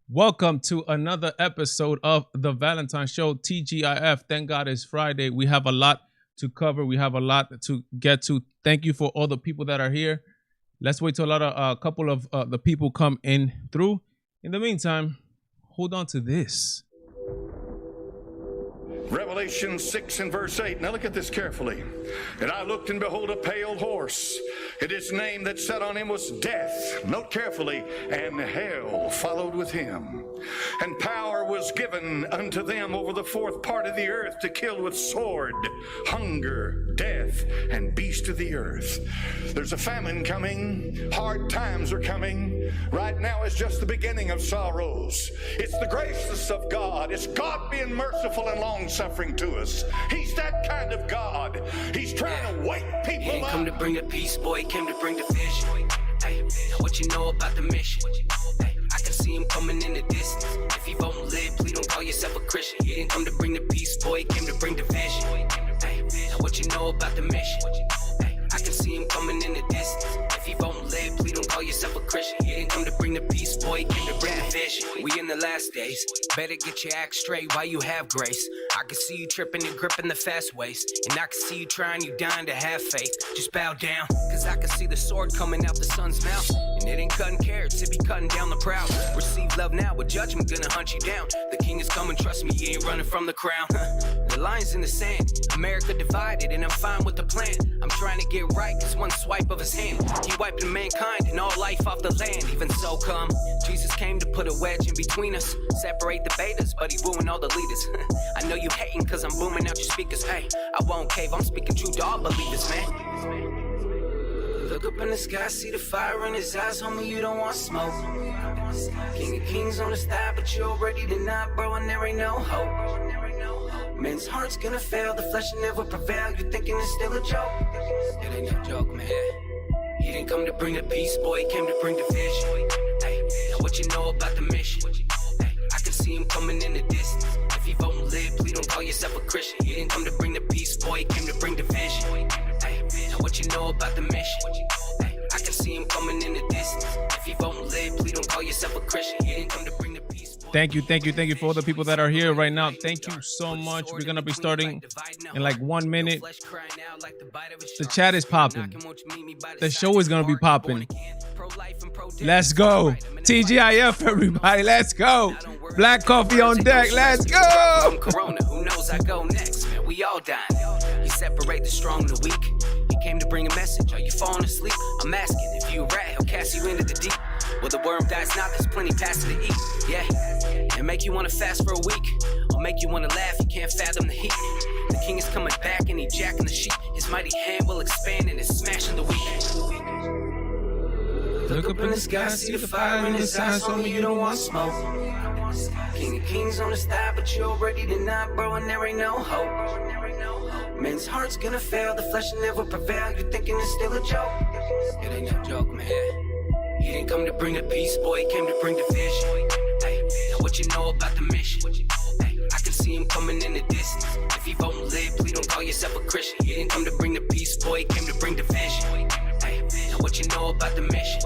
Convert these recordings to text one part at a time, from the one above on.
Welcome to another episode of the Valentine Show, TGIF. Thank God it's Friday. We have a lot to cover. We have a lot to get to. Thank you for all the people that are here. Let's wait till a couple of the people come in through. In the meantime, hold on to this. Revelation 6 and verse 8. Now look at this carefully. And I looked, and behold, a pale horse. And his name that sat on him was Death. Note carefully. And hell followed with him. And power was given unto them over the fourth part of the earth to kill with sword, hunger, death, and beast of the earth. There's a famine coming. Hard times are coming. Right now is just the beginning of sorrows. It's the graciousness of God. It's God being merciful and long-suffering to us. He's that kind of God. He's trying to wake people He ain't up. come to bring the peace, boy. He came to bring the vision. Hey, now what you know about the mission? Hey, I can see him coming in the distance. If you won't live, please don't call yourself a Christian. He didn't come to bring the peace, boy. He came to bring the vision. Hey, now what you know about the mission? Hey, I can see him coming in the distance. If you won't live, please don't call yourself a Christian. He didn't come to bring the peace, boy. He came to bring the vision. We in the last days. Better get your act straight while you have grace. I can see you tripping and gripping the fast ways. And I can see you trying, you dying to have faith. Just bow down, cause I can see the sword coming out the sun's mouth. And it ain't cutting carrots, it be cutting down the proud. Receive love now, but judgment gonna hunt you down. The king is coming, trust me, you ain't running from the crown. The line's in the sand, America divided, and I'm fine with the plan. I'm trying to get right, cause one swipe of his hand, he wiping mankind and all life off the land. Even so come, Jesus came to put a wedge in between us. Separate the betas, but he ruined all the leaders. I know you hating cause I'm booming out your speakers. Hey, I won't cave, I'm speaking true to all believers, man. Look up in the sky, see the fire in his eyes, homie, you don't want smoke. King of kings on the side, but you already denied, bro, and there ain't no hope. Men's heart's gonna fail, the flesh will never prevail. You thinking it's still a joke? It ain't no joke, man. He didn't come to bring the peace, boy, he came to bring the vision. Hey, now what you know about the mission? Hey, I can see him coming in the distance. If you won't live, please don't call yourself a Christian. He didn't come to bring the peace, boy, he came to bring the vision. Hey, now what you know about the mission? Hey, I can see him coming in the distance. If you won't live, please don't call yourself a Christian. He didn't come to bring the peace, boy. Thank you for all the people that are here right now. Thank you so much. We're gonna be starting in like 1 minute. The chat is popping. The show is gonna be popping. Let's go. TGIF, everybody. Let's go. Black coffee on deck. Let's go. Corona, who knows I go next, man. We all dying. You separate the strong and the weak. He came to bring a message. Are you falling asleep? I'm asking if you a rat, he'll cast you into the deep. Well, the worm dies not, there's plenty past to eat. Yeah, and make you want to fast for a week, or make you want to laugh, you can't fathom the heat. The king is coming back and he jacking the sheep. His mighty hand will expand and is smashing the weak. Look up in the sky, see the fire in his eyes, homie, you don't want smoke. King of kings on the side, but you already denied, bro, and there ain't no hope. Men's heart's gonna fail, the flesh will never prevail. You thinking it's still a joke? It ain't no joke, man. He didn't come to bring the peace, boy, he came to bring the vision. Hey, now what you know about the mission? Hey, I can see him coming in the distance. If you won't live, please don't call yourself a Christian. He didn't come to bring the peace, boy, he came to bring the vision. Hey, now what you know about the mission?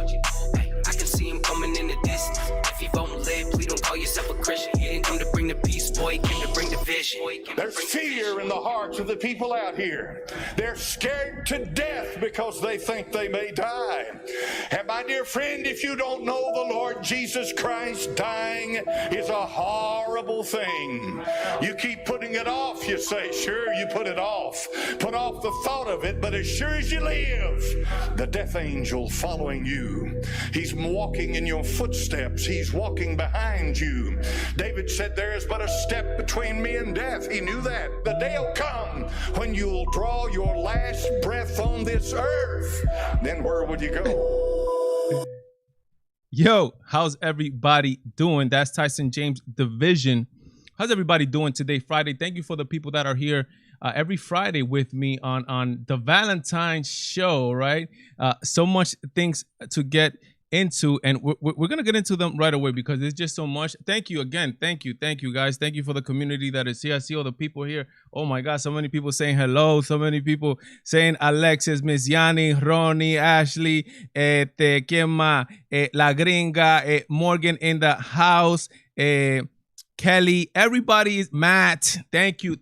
Hey, I can see him coming in the distance. If you won't live, please don't call yourself a Christian. He didn't come to bring the peace, boy, he came to bring the vision. There's fear in the hearts of the people out here. They're scared to death because they think they may die. And my dear friend, if you don't know the Lord Jesus Christ, dying is a horrible thing. You keep putting it off, you say. Sure, you put it off. Put off the thought of it, but as sure as you live, the death angel following you. He's walking in your footsteps. He's walking behind you. David said, there is but a step between me and death. He knew that. The day will come when you'll draw your last breath on this earth. Then where would you go? Yo, how's everybody doing? That's Tyson James Division. How's everybody doing today, Friday? Thank you for the people that are here every Friday with me on the Valentine Show, right? So much things to get into, and we're gonna get into them right away because there's just so much. Thank you again. Thank you guys. Thank you for the community that is here. I see all the people here. Oh my God, so many people saying hello. So many people saying Alexis, Miss Yanni, Ronnie, Ashley, ¿quién más? La Gringa, Morgan in the house, Kelly, everybody is Matt. Thank you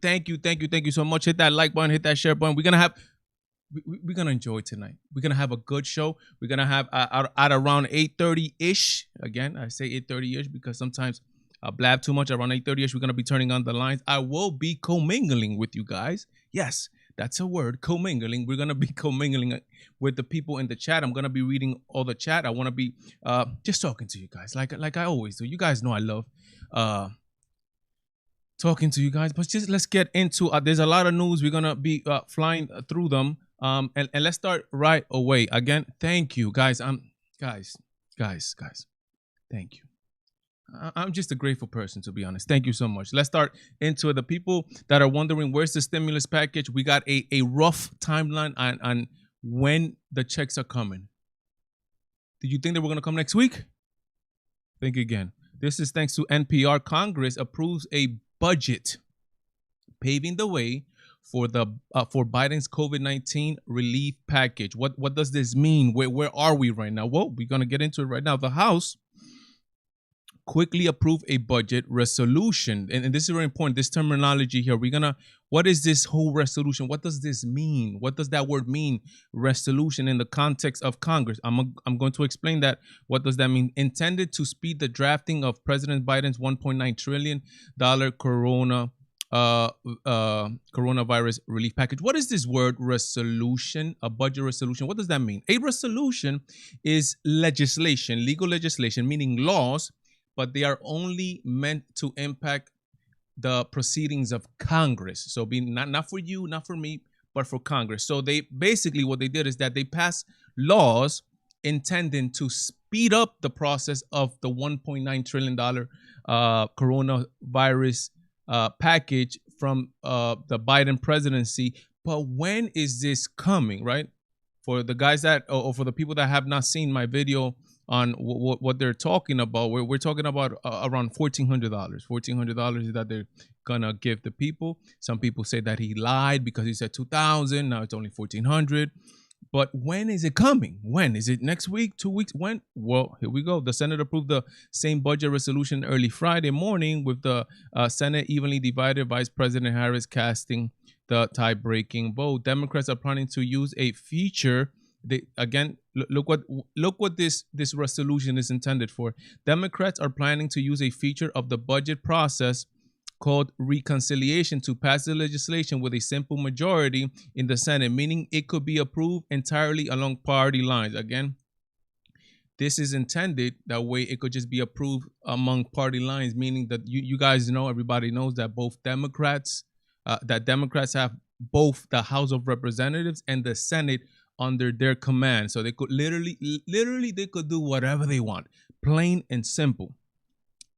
so much. Hit that like button, hit that share button. We're gonna enjoy tonight. We're gonna have a good show. We're gonna have at around 8:30-ish. Again, I say 8:30-ish because sometimes I blab too much. Around 8:30-ish, we're gonna be turning on the lines. I will be commingling with you guys. Yes, that's a word, commingling. We're gonna be commingling with the people in the chat. I'm gonna be reading all the chat. I want to be just talking to you guys, like I always do. You guys know I love talking to you guys. But just let's get into. There's a lot of news. We're gonna be flying through them. And let's start right away. Again, thank you, guys. Guys. Thank you. I'm just a grateful person, to be honest. Thank you so much. Let's start into it. The people that are wondering where's the stimulus package, we got a rough timeline on when the checks are coming. Did you think they were going to come next week? Think again. This is thanks to NPR. Congress approves a budget paving the way for Biden's COVID-19 relief package. What does this mean? Where are we right now? Well, we're gonna get into it right now. The House quickly approved a budget resolution, and this is very important. This terminology here. What is this whole resolution? What does this mean? What does that word mean? Resolution in the context of Congress. I'm going to explain that. What does that mean? Intended to speed the drafting of President Biden's $1.9 trillion coronavirus relief package. What is this word resolution? A budget resolution. What does that mean? A resolution is legislation, legal legislation, meaning laws, but they are only meant to impact the proceedings of Congress. So being not for you, not for me, but for Congress. So they basically, what they did is that they passed laws intending to speed up the process of the $1.9 trillion coronavirus package from the Biden presidency. But when is this coming, right? For the guys that, or for the people that have not seen my video on what they're talking about, we're talking about around $1,400. $1,400 that they're gonna give the people. Some people say that he lied because he said 2,000. Now it's only 1,400. But when is it coming? When is it? Next week? 2 weeks? When? Well, here we go. The Senate approved the same budget resolution early Friday morning, with the Senate evenly divided. Vice President Harris casting the tie-breaking vote. Democrats are planning to use a feature. Look what this resolution is intended for. Democrats are planning to use a feature of the budget process called reconciliation to pass the legislation with a simple majority in the Senate, meaning it could be approved entirely along party lines. Again, this is intended that way it could just be approved among party lines, meaning that you guys know, everybody knows that Democrats have both the House of Representatives and the Senate under their command. So they could literally they could do whatever they want, plain and simple.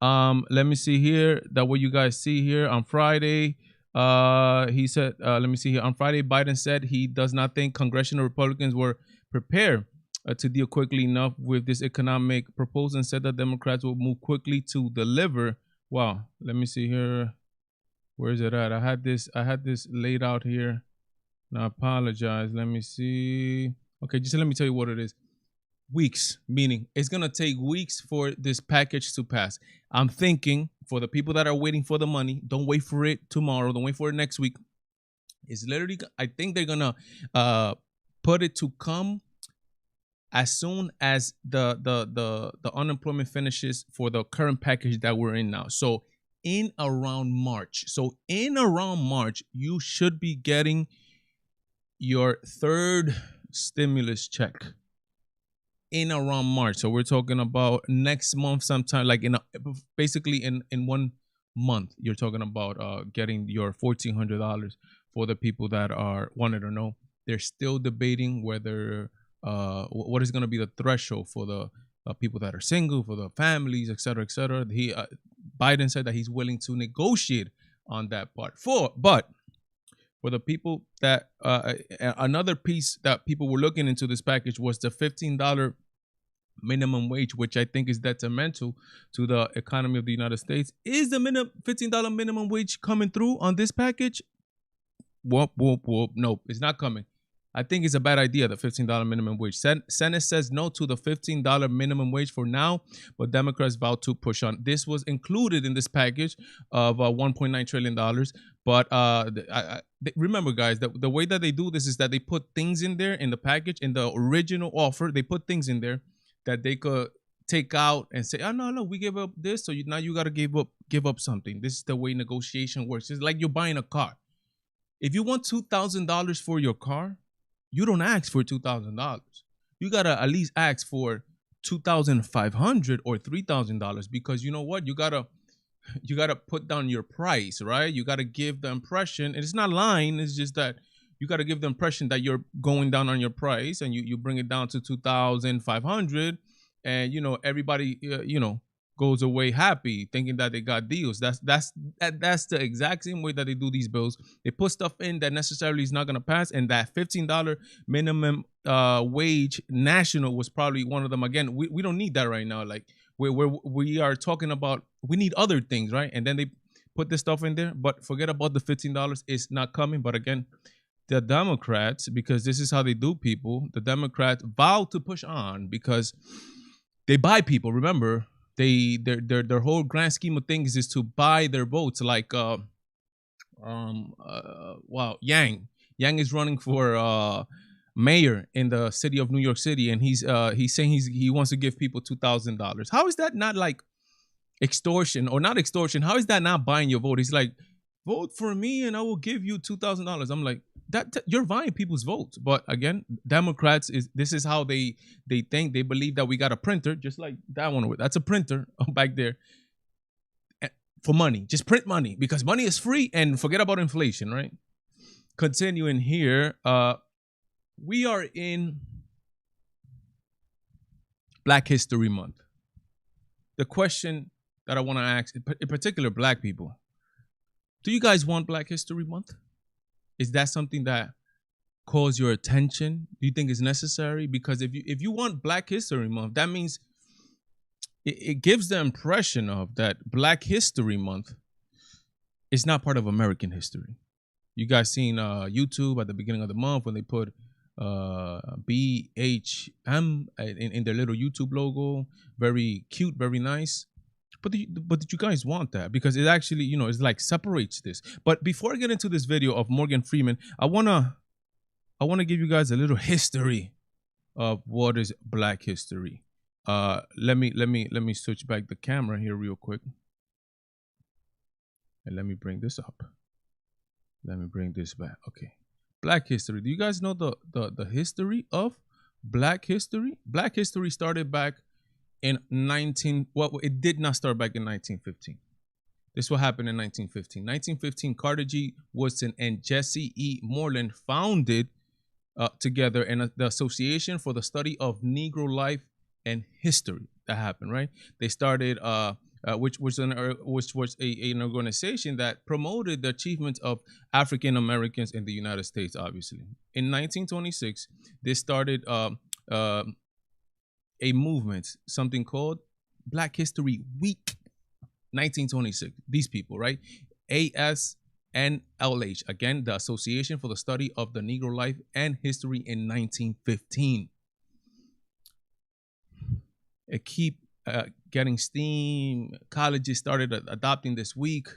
Let me see here, that what you guys see here on Friday. He said, let me see here. On Friday, Biden said he does not think congressional Republicans were prepared to deal quickly enough with this economic proposal, and said that Democrats will move quickly to deliver. Wow. Let me see here. Where is it at? I had this laid out here. Now, I apologize. Let me see. Okay, just let me tell you what it is. Weeks, meaning it's going to take weeks for this package to pass. I'm thinking for the people that are waiting for the money, don't wait for it tomorrow. Don't wait for it next week. It's literally, I think they're going to put it to come as soon as the unemployment finishes for the current package that we're in now. So in around March. You should be getting your third stimulus check in around March. So we're talking about next month sometime, like basically in 1 month, you're talking about getting your $1,400 for the people that are wanted to know. They're still debating whether what is going to be the threshold for the people that are single, for the families, et cetera, et cetera. Biden said that he's willing to negotiate on that part. But for the people that another piece that people were looking into this package was the $15 minimum wage, which I think is detrimental to the economy of the United States. Is the $15 minimum wage coming through on this package? Whoop, whoop, whoop. Nope, it's not coming. I think it's a bad idea, the $15 minimum wage. Senate says no to the $15 minimum wage for now, but Democrats vow to push on. This was included in this package of $1.9 trillion. But remember, guys, the way that they do this is that they put things in there in the package, in the original offer. They put things in there that they could take out and say, oh, no, we gave up this, so now you got to give up something. This is the way negotiation works. It's like you're buying a car. If you want $2,000 for your car, you don't ask for $2,000. You gotta at least ask for $2,500 or $3,000, because you know what? You gotta put down your price, right? You gotta give the impression, and it's not lying. It's just that you gotta give the impression that you're going down on your price, and you bring it down to $2,500, and everybody goes away happy, thinking that they got deals. That's the exact same way that they do these bills. They put stuff in that necessarily is not going to pass, and that $15 minimum wage national was probably one of them. Again, we don't need that right now. Like we are talking about, we need other things, right? And then they put this stuff in there, but forget about the $15. It's not coming. But again, the Democrats, because this is how they do people, the Democrats vow to push on because they buy people. Remember, their whole grand scheme of things is to buy their votes. Like Yang is running for mayor in the city of New York City, and he's saying he wants to give people $2,000. How is that not like extortion, or not extortion? How is that not buying your vote? He's like, vote for me and I will give you $2,000. I'm like, that you're buying people's votes. But again, Democrats this is how they think. They believe that we got a printer, just like that one. That's a printer back there for money. Just print money because money is free, and forget about inflation, right? Continuing here, we are in Black History Month. The question that I want to ask, in particular, Black people, do you guys want Black History Month? Is that something that calls your attention? Do you think it's necessary? Because if you want Black History Month, that means it gives the impression of that Black History Month is not part of American history. You guys seen YouTube at the beginning of the month when they put BHM in their little YouTube logo? Very cute, very nice. But did you guys want that? Because it actually, it's like separates this. But before I get into this video of Morgan Freeman, I wanna give you guys a little history of what is Black history. Let me switch back the camera here real quick, and let me bring this up. Let me bring this back. Okay, Black history. Do you guys know the history of Black history? Black history started back in it did not start back in 1915. This what happened in 1915. 1915, Carter G. Woodson and Jesse E. Moreland founded together the Association for the Study of Negro Life and History. That happened, right? They started, which was an organization that promoted the achievements of African Americans in the United States. Obviously, in 1926, they started a movement, something called Black History Week. 1926. These people, right? ASNLH, again, the Association for the Study of the Negro Life and History in 1915. It keep getting steam. Colleges started adopting this week.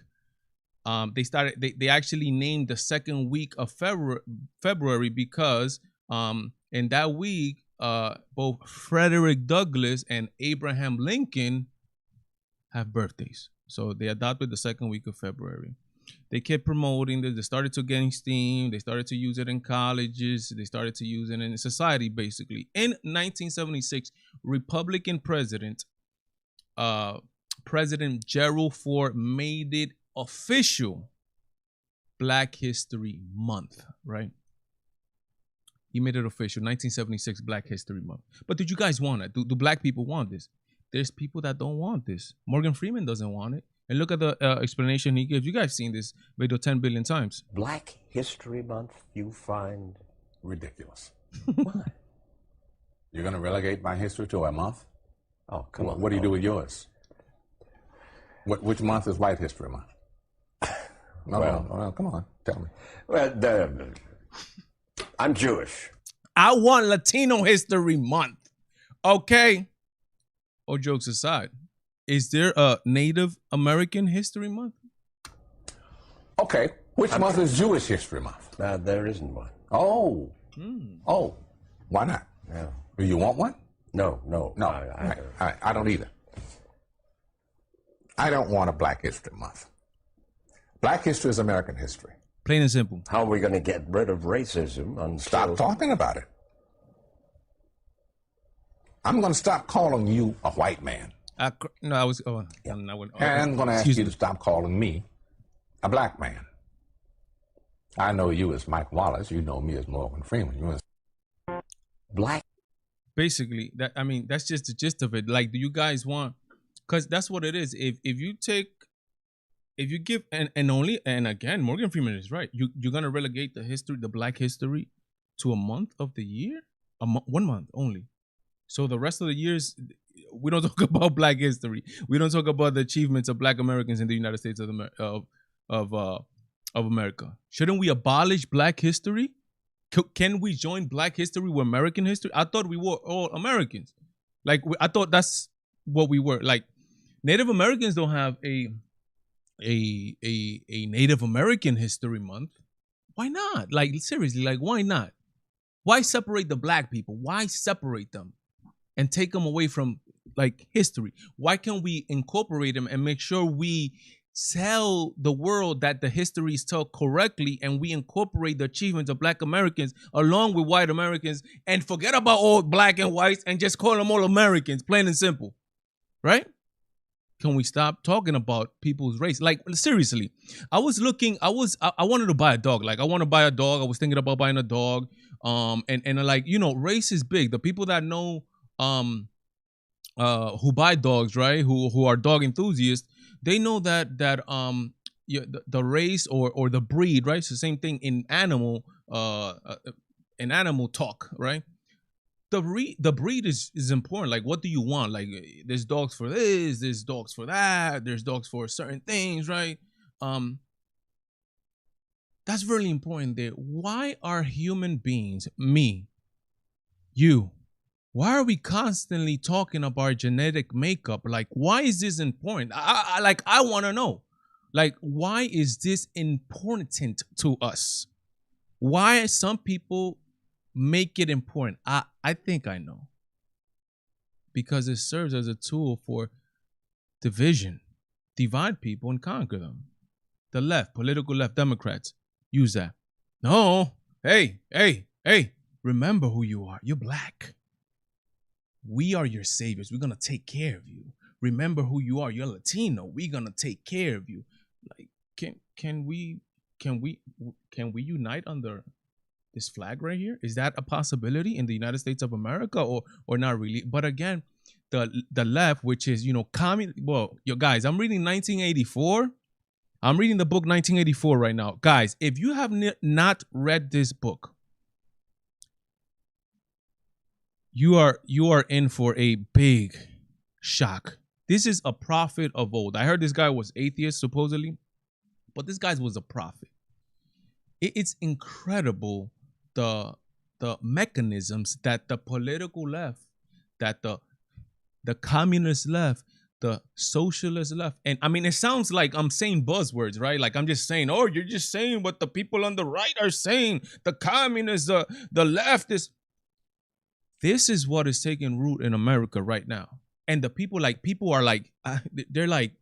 They actually named the second week of February because in that week, both Frederick Douglass and Abraham Lincoln have birthdays. So they adopted the second week of February. They kept promoting this. They started to gain steam. They started to use it in colleges. They started to use it in society, basically. In 1976, Republican President Gerald Ford made it official Black History Month, right? He made it official, 1976 Black History Month. But did you guys want it? Do Black people want this? There's people that don't want this. Morgan Freeman doesn't want it. And look at the explanation he gives. You guys seen this video 10 billion times. Black History Month you find ridiculous. Why? You're going to relegate my history to a month? Oh, come on. What do you do with yours? Which month is White History Month? No, come on, tell me. Well, I'm Jewish. I want Latino History Month. Okay. All jokes aside, is there a Native American History Month? Okay, which month is Jewish History Month? There isn't one. Oh, why not? Yeah. Do you want one? No. I don't either. I don't want a Black History Month. Black history is American history. Plain and simple. How are we going to get rid of racism? Stop talking about it. I'm going to stop calling you a white man. And I'm going to ask you to stop calling me a black man. I know you as Mike Wallace. You know me as Morgan Freeman. You black. Basically, that's just the gist of it. Like, do you guys want? Because that's what it is. If you give and again, Morgan Freeman is right. You're gonna relegate the Black history to a month of the year, 1 month only. So the rest of the years, we don't talk about Black history. We don't talk about the achievements of Black Americans in the United States of America. Shouldn't we abolish Black history? Can we join Black history with American history? I thought we were all Americans. Like, I thought that's what we were. Like, Native Americans don't have a Native American History Month. Why not? Like, seriously, like, why not? Why separate the Black people? Why separate them and take them away from, like, history? Why can't we incorporate them and make sure we tell the world that the history is told correctly, and we incorporate the achievements of Black Americans along with white Americans, and forget about all black and whites and just call them all Americans, plain and simple, right? Can we stop talking about people's race? Like, seriously, I wanted to buy a dog. Like, I want to buy a dog. I was thinking about buying a dog. And like, you know, race is big. The people that know, who buy dogs, right? Who are dog enthusiasts, they know that the race or the breed, right? It's the same thing in animal talk, right? The breed is important. Like, what do you want? Like, there's dogs for this, there's dogs for that, there's dogs for certain things, right? That's really important there. Why are human beings, me, you, why are we constantly talking about genetic makeup? Like, why is this important? I want to know. Like, why is this important to us? Why some people make it important? I think I know. Because it serves as a tool for division, divide people and conquer them. The left, political left, Democrats use that. No, hey, remember who you are. You're Black. We are your saviors. We're gonna take care of you. Remember who you are. You're Latino. We're gonna take care of you. Like, can we unite under this flag right here? Is that a possibility in the United States of America, or not really? But again, the left, which is, you know, well, yo guys, I'm reading 1984. I'm reading the book 1984 right now. Guys, if you have not read this book, you are in for a big shock. This is a prophet of old. I heard this guy was atheist supposedly, but this guy was a prophet. It's incredible the mechanisms that the political left, that the communist left, the socialist left. And I mean, it sounds like I'm saying buzzwords, right? Like, I'm just saying, oh, you're just saying what the people on the right are saying. The communists, the leftists. This is what is taking root in America right now. And the people are like, they're like,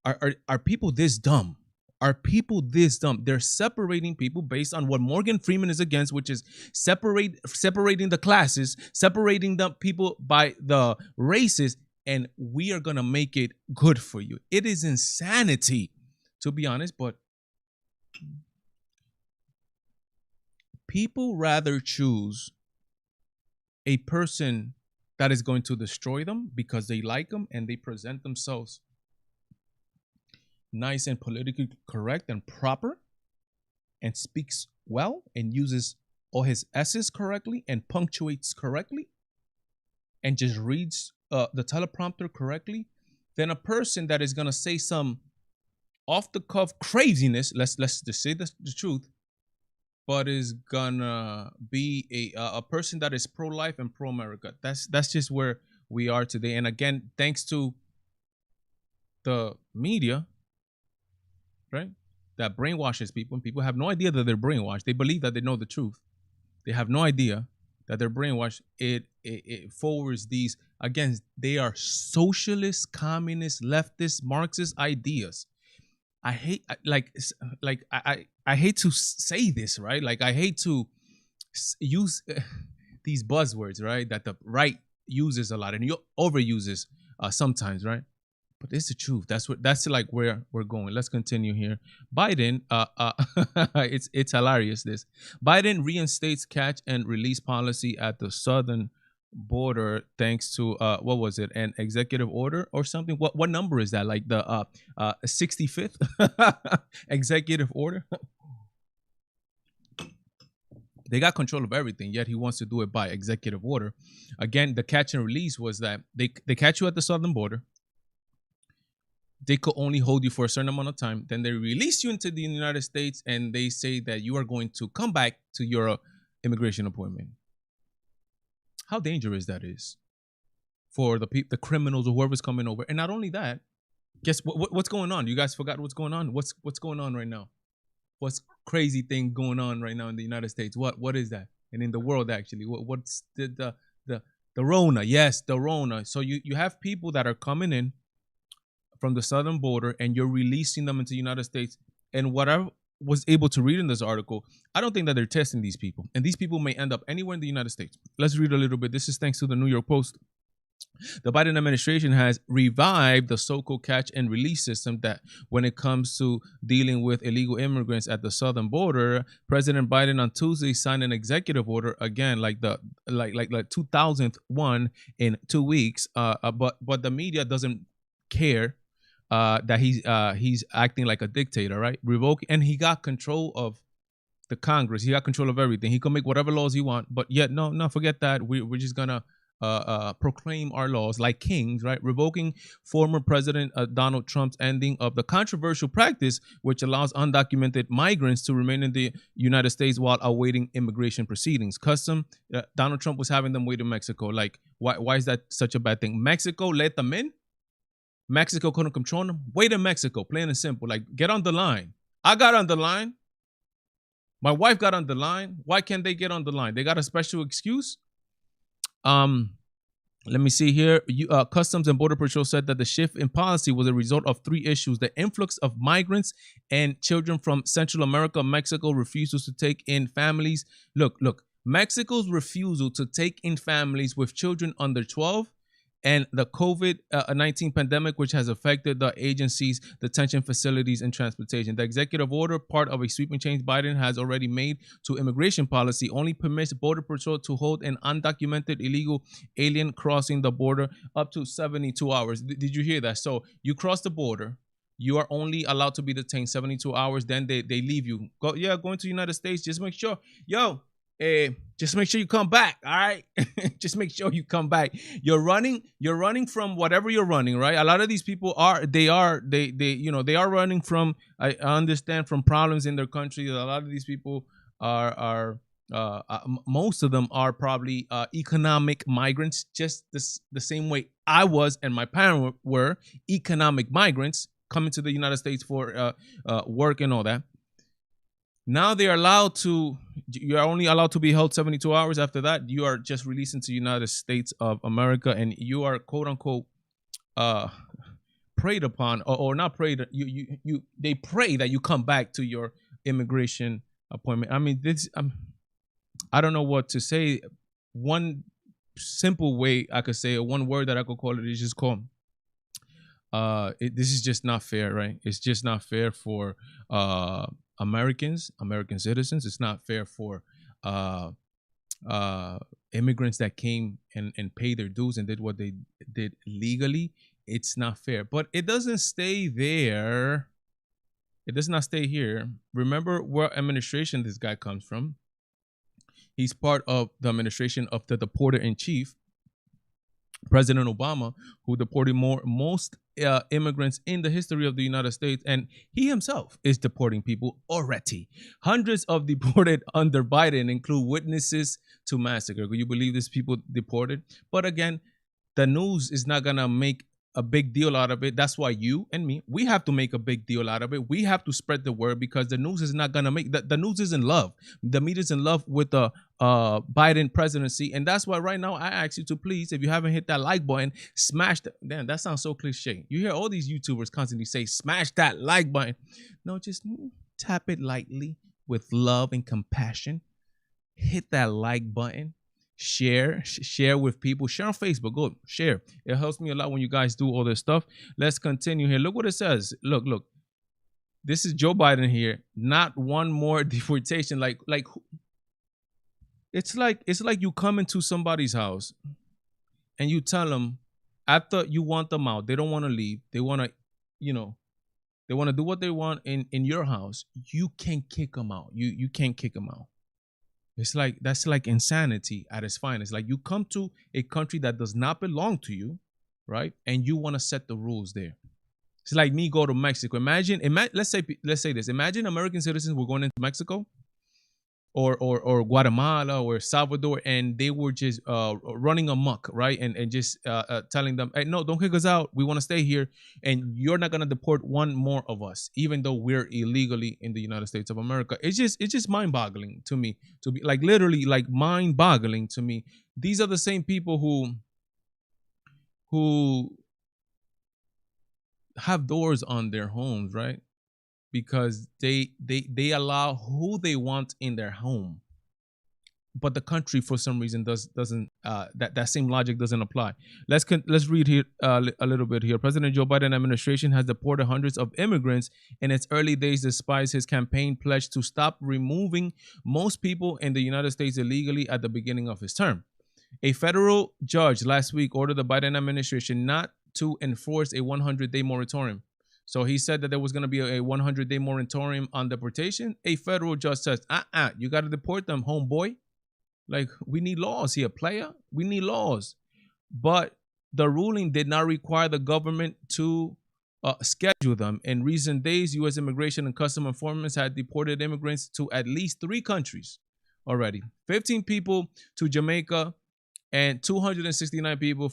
are people this dumb? Are people this dumb? They're separating people based on what Morgan Freeman is against, which is separating the classes, separating the people by the races, and we are going to make it good for you. It is insanity, to be honest, but people rather choose a person that is going to destroy them because they like them and they present themselves nice and politically correct and proper and speaks well and uses all his S's correctly and punctuates correctly and just reads the teleprompter correctly than a person that is gonna say some off the cuff craziness. Let's just say the truth, but is gonna be a person that is pro life and pro America. That's just where we are today. And again, thanks to the media, right? That brainwashes people, and people have no idea that they're brainwashed. They believe that they know the truth. They have no idea that they're brainwashed. It forwards these, again, they are socialist, communist, leftist, Marxist ideas. I hate I hate to say this, right? Like I hate to use these buzzwords, right? That the right uses a lot and you overuses sometimes, right? But it's the truth. That's like where we're going. Let's continue here. Biden, it's hilarious. This Biden reinstates catch and release policy at the southern border thanks to what was it, an executive order or something? What number is that? Like the 65th executive order? They got control of everything, yet he wants to do it by executive order. Again, the catch and release was that they catch you at the southern border. They could only hold you for a certain amount of time. Then they release you into the United States and they say that you are going to come back to your immigration appointment. How dangerous that is for the criminals or whoever's coming over. And not only that, guess what's going on? You guys forgot what's going on? What's going on right now? What's crazy thing going on right now in the United States? What is that? And in the world, actually, what's the Rona? Yes, the Rona. So you have people that are coming in from the southern border and you're releasing them into the United States. And what I was able to read in this article, I don't think that they're testing these people. And these people may end up anywhere in the United States. Let's read a little bit. This is thanks to the New York Post. The Biden administration has revived the so-called catch and release system that when it comes to dealing with illegal immigrants at the southern border. President Biden on Tuesday signed an executive order again, like 2001 in 2 weeks. But the media doesn't care that he's acting like a dictator, right? And he got control of the Congress. He got control of everything. He can make whatever laws he want, but yet no, forget that. We're just gonna proclaim our laws like kings, right? Revoking former President Donald Trump's ending of the controversial practice which allows undocumented migrants to remain in the United States while awaiting immigration proceedings. Donald Trump was having them wait in Mexico. Like, why is that such a bad thing? Mexico let them in. Mexico couldn't control them. Wait in Mexico, plain and simple. Like, get on the line. I got on the line. My wife got on the line. Why can't they get on the line? They got a special excuse. Let me see here. Customs and Border Patrol said that the shift in policy was a result of 3 issues: the influx of migrants and children from Central America. Mexico refuses to take in families. Look. Mexico's refusal to take in families with children under 12. And the COVID-19 pandemic, which has affected the agency's detention facilities and transportation. The executive order, part of a sweeping change Biden has already made to immigration policy, only permits Border Patrol to hold an undocumented illegal alien crossing the border up to 72 hours. Did you hear that? So you cross the border. You are only allowed to be detained 72 hours. Then they leave you. Going to the United States. Just make sure. Just make sure you come back, all right? Just make sure you come back. You're running from whatever you're running, right? A lot of these people are running from, I understand, from problems in their country. A lot of these people are most of them are probably economic migrants, just the same way I was and my parents were economic migrants coming to the United States for work and all that. Now you're only allowed to be held 72 hours. After that, you are just released into the United States of America, and you are quote unquote preyed upon, or not preyed. They pray that you come back to your immigration appointment. I mean, I don't know what to say. One simple way I could say it, one word that I could call it, is just call. This is just not fair, right? It's just not fair for American citizens. It's not fair for immigrants that came and paid their dues and did what they did legally. It's not fair. But it doesn't stay there. It does not stay here. Remember what administration this guy comes from. He's part of the administration of the deporter-in-chief, President Obama, who deported most immigrants in the history of the United States, and he himself is deporting people already. Hundreds of deported under Biden include witnesses to massacre. Could you believe these people deported? But again, the news is not gonna make a big deal out of it. That's why you and me, we have to make a big deal out of it. We have to spread the word because the news is not gonna make the news is in love. The media's in love with the Biden presidency, and that's why right now I ask you to please, if you haven't hit that like button, smash the. Damn, that sounds so cliche. You hear all these YouTubers constantly say, "Smash that like button." No, just tap it lightly with love and compassion. Hit that like button. Share with people. Share on Facebook. Go share. It helps me a lot when you guys do all this stuff. Let's continue here. Look what it says. Look. This is Joe Biden here. Not one more deportation. Like it's like you come into somebody's house and you tell them after you want them out, they don't want to leave. They want to, they want to do what they want in your house. You can't kick them out. You can't kick them out. That's like insanity at its finest. Like you come to a country that does not belong to you, right? And you want to set the rules there. It's like me go to Mexico. Imagine let's say this. Imagine American citizens were going into Mexico or Guatemala or Salvador, and they were just running amok, right? And just telling them, hey, no, don't kick us out. We want to stay here, and you're not gonna deport one more of us, even though we're illegally in the United States of America. It's just mind-boggling to me, to be like literally like mind-boggling to me. These are the same people who have doors on their homes, right? Because they allow who they want in their home, but the country for some reason doesn't that same logic doesn't apply. Let's read here a little bit here. President Joe Biden administration has deported hundreds of immigrants in its early days, despite his campaign pledge to stop removing most people in the United States illegally at the beginning of his term. A federal judge last week ordered the Biden administration not to enforce a 100-day moratorium. So he said that there was going to be a 100-day moratorium on deportation. A federal judge says, you got to deport them, homeboy. Like, we need laws here, player. We need laws. But the ruling did not require the government to schedule them. In recent days, U.S. Immigration and Customs Enforcement had deported immigrants to at least 3 countries already. 15 people to Jamaica, and 269 people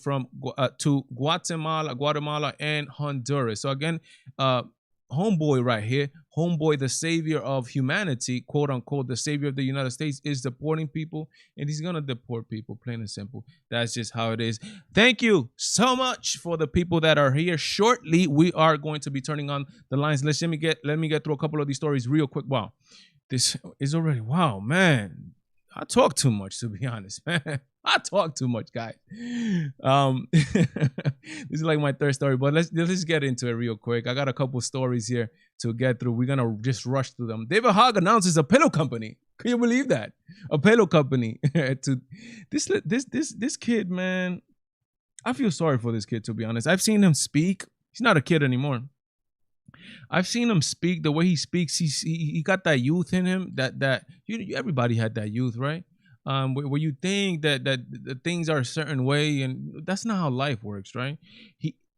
to Guatemala and Honduras. So again, homeboy right here, homeboy, the savior of humanity, quote unquote, the savior of the United States, is deporting people, and he's gonna deport people, plain and simple. That's just how it is. Thank you so much for the people that are here. Shortly, we are going to be turning on the lines. Let me get through a couple of these stories real quick. Wow, this is already man. I talk too much, to be honest, man. I talk too much, guys. This is like my third story, but let's get into it real quick. I got a couple stories here to get through. We're gonna just rush through them. David Hogg announces a pillow company. Can you believe that? A pillow company. To this kid, man. I feel sorry for this kid, to be honest. I've seen him speak. He's not a kid anymore. I've seen him speak. The way he speaks, he got that youth in him. That everybody had that youth, right? Where you think that the things are a certain way, and that's not how life works, right?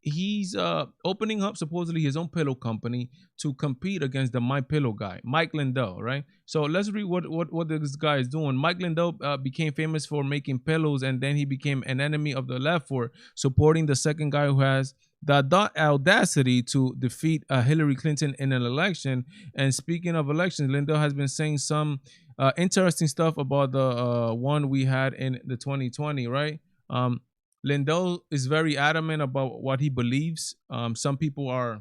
He's opening up supposedly his own pillow company to compete against the My Pillow guy, Mike Lindell, right? So let's read what this guy is doing. Mike Lindell became famous for making pillows, and then he became an enemy of the left for supporting the second guy who has the audacity to defeat Hillary Clinton in an election. And speaking of elections, Lindell has been saying some interesting stuff about the one we had in the 2020, right? Lindell is very adamant about what he believes. Some people are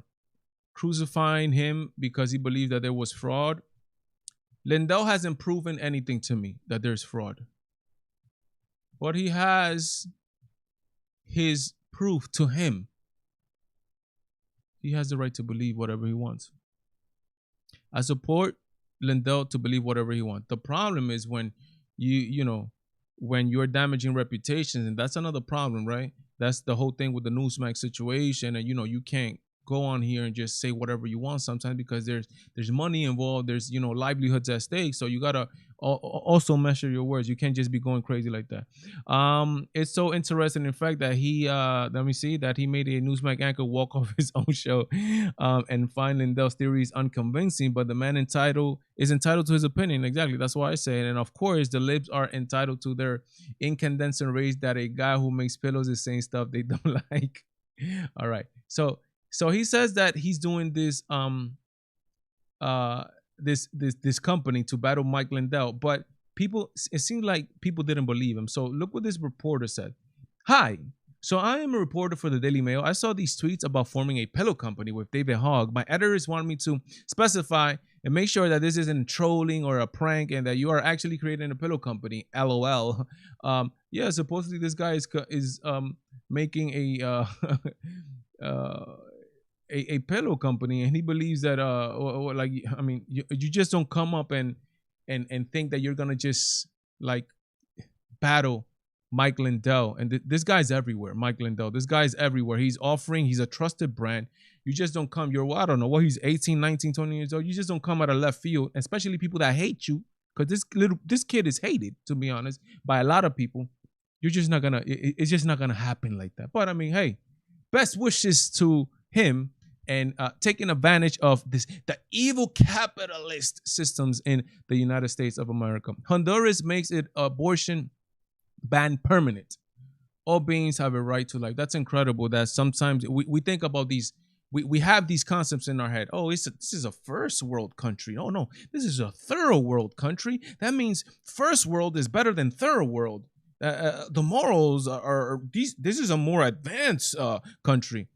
crucifying him because he believed that there was fraud. Lindell hasn't proven anything to me that there's fraud. But he has his proof to him. He has the right to believe whatever he wants. I support Lindell to believe whatever he wants. The problem is when when you're damaging reputations, and that's another problem, right? That's the whole thing with the Newsmax situation, and you can't go on here and just say whatever you want sometimes, because there's money involved, there's livelihoods at stake, so you gotta also measure your words. You can't just be going crazy like that. It's so interesting, in fact, that he that he made a Newsmax anchor walk off his own show, and find Lindell's theories unconvincing, but the man is entitled to his opinion. Exactly, that's why I say it. And of course the libs are entitled to their incandescent rage that a guy who makes pillows is saying stuff they don't like. All right, so he says that he's doing this this company to battle Mike Lindell, but it seemed like people didn't believe him. So look what this reporter said. Hi, so I am a reporter for the Daily Mail. I saw these tweets about forming a pillow company with David Hogg. My editors want me to specify and make sure that this isn't trolling or a prank and that you are actually creating a pillow company. LOL. Yeah, supposedly this guy is making a pillow company, and he believes that you just don't come up and think that you're gonna just like battle Mike Lindell. And this guy's everywhere. Mike Lindell, this guy's everywhere. He's a trusted brand. You just don't come, I don't know what, he's 18, 19, 20 years old. You just don't come out of left field, especially people that hate you, because this kid is hated, to be honest, by a lot of people. You're just not gonna, it's just not gonna happen like that. But I mean, hey, best wishes to him, and taking advantage of the evil capitalist systems in the United States of America. Honduras makes it abortion ban permanent. All beings have a right to life. That's incredible that sometimes we think about these, we have these concepts in our head. Oh, this is a first world country. Oh no, this is a third world country. That means first world is better than third world. The morals are these. This is a more advanced country.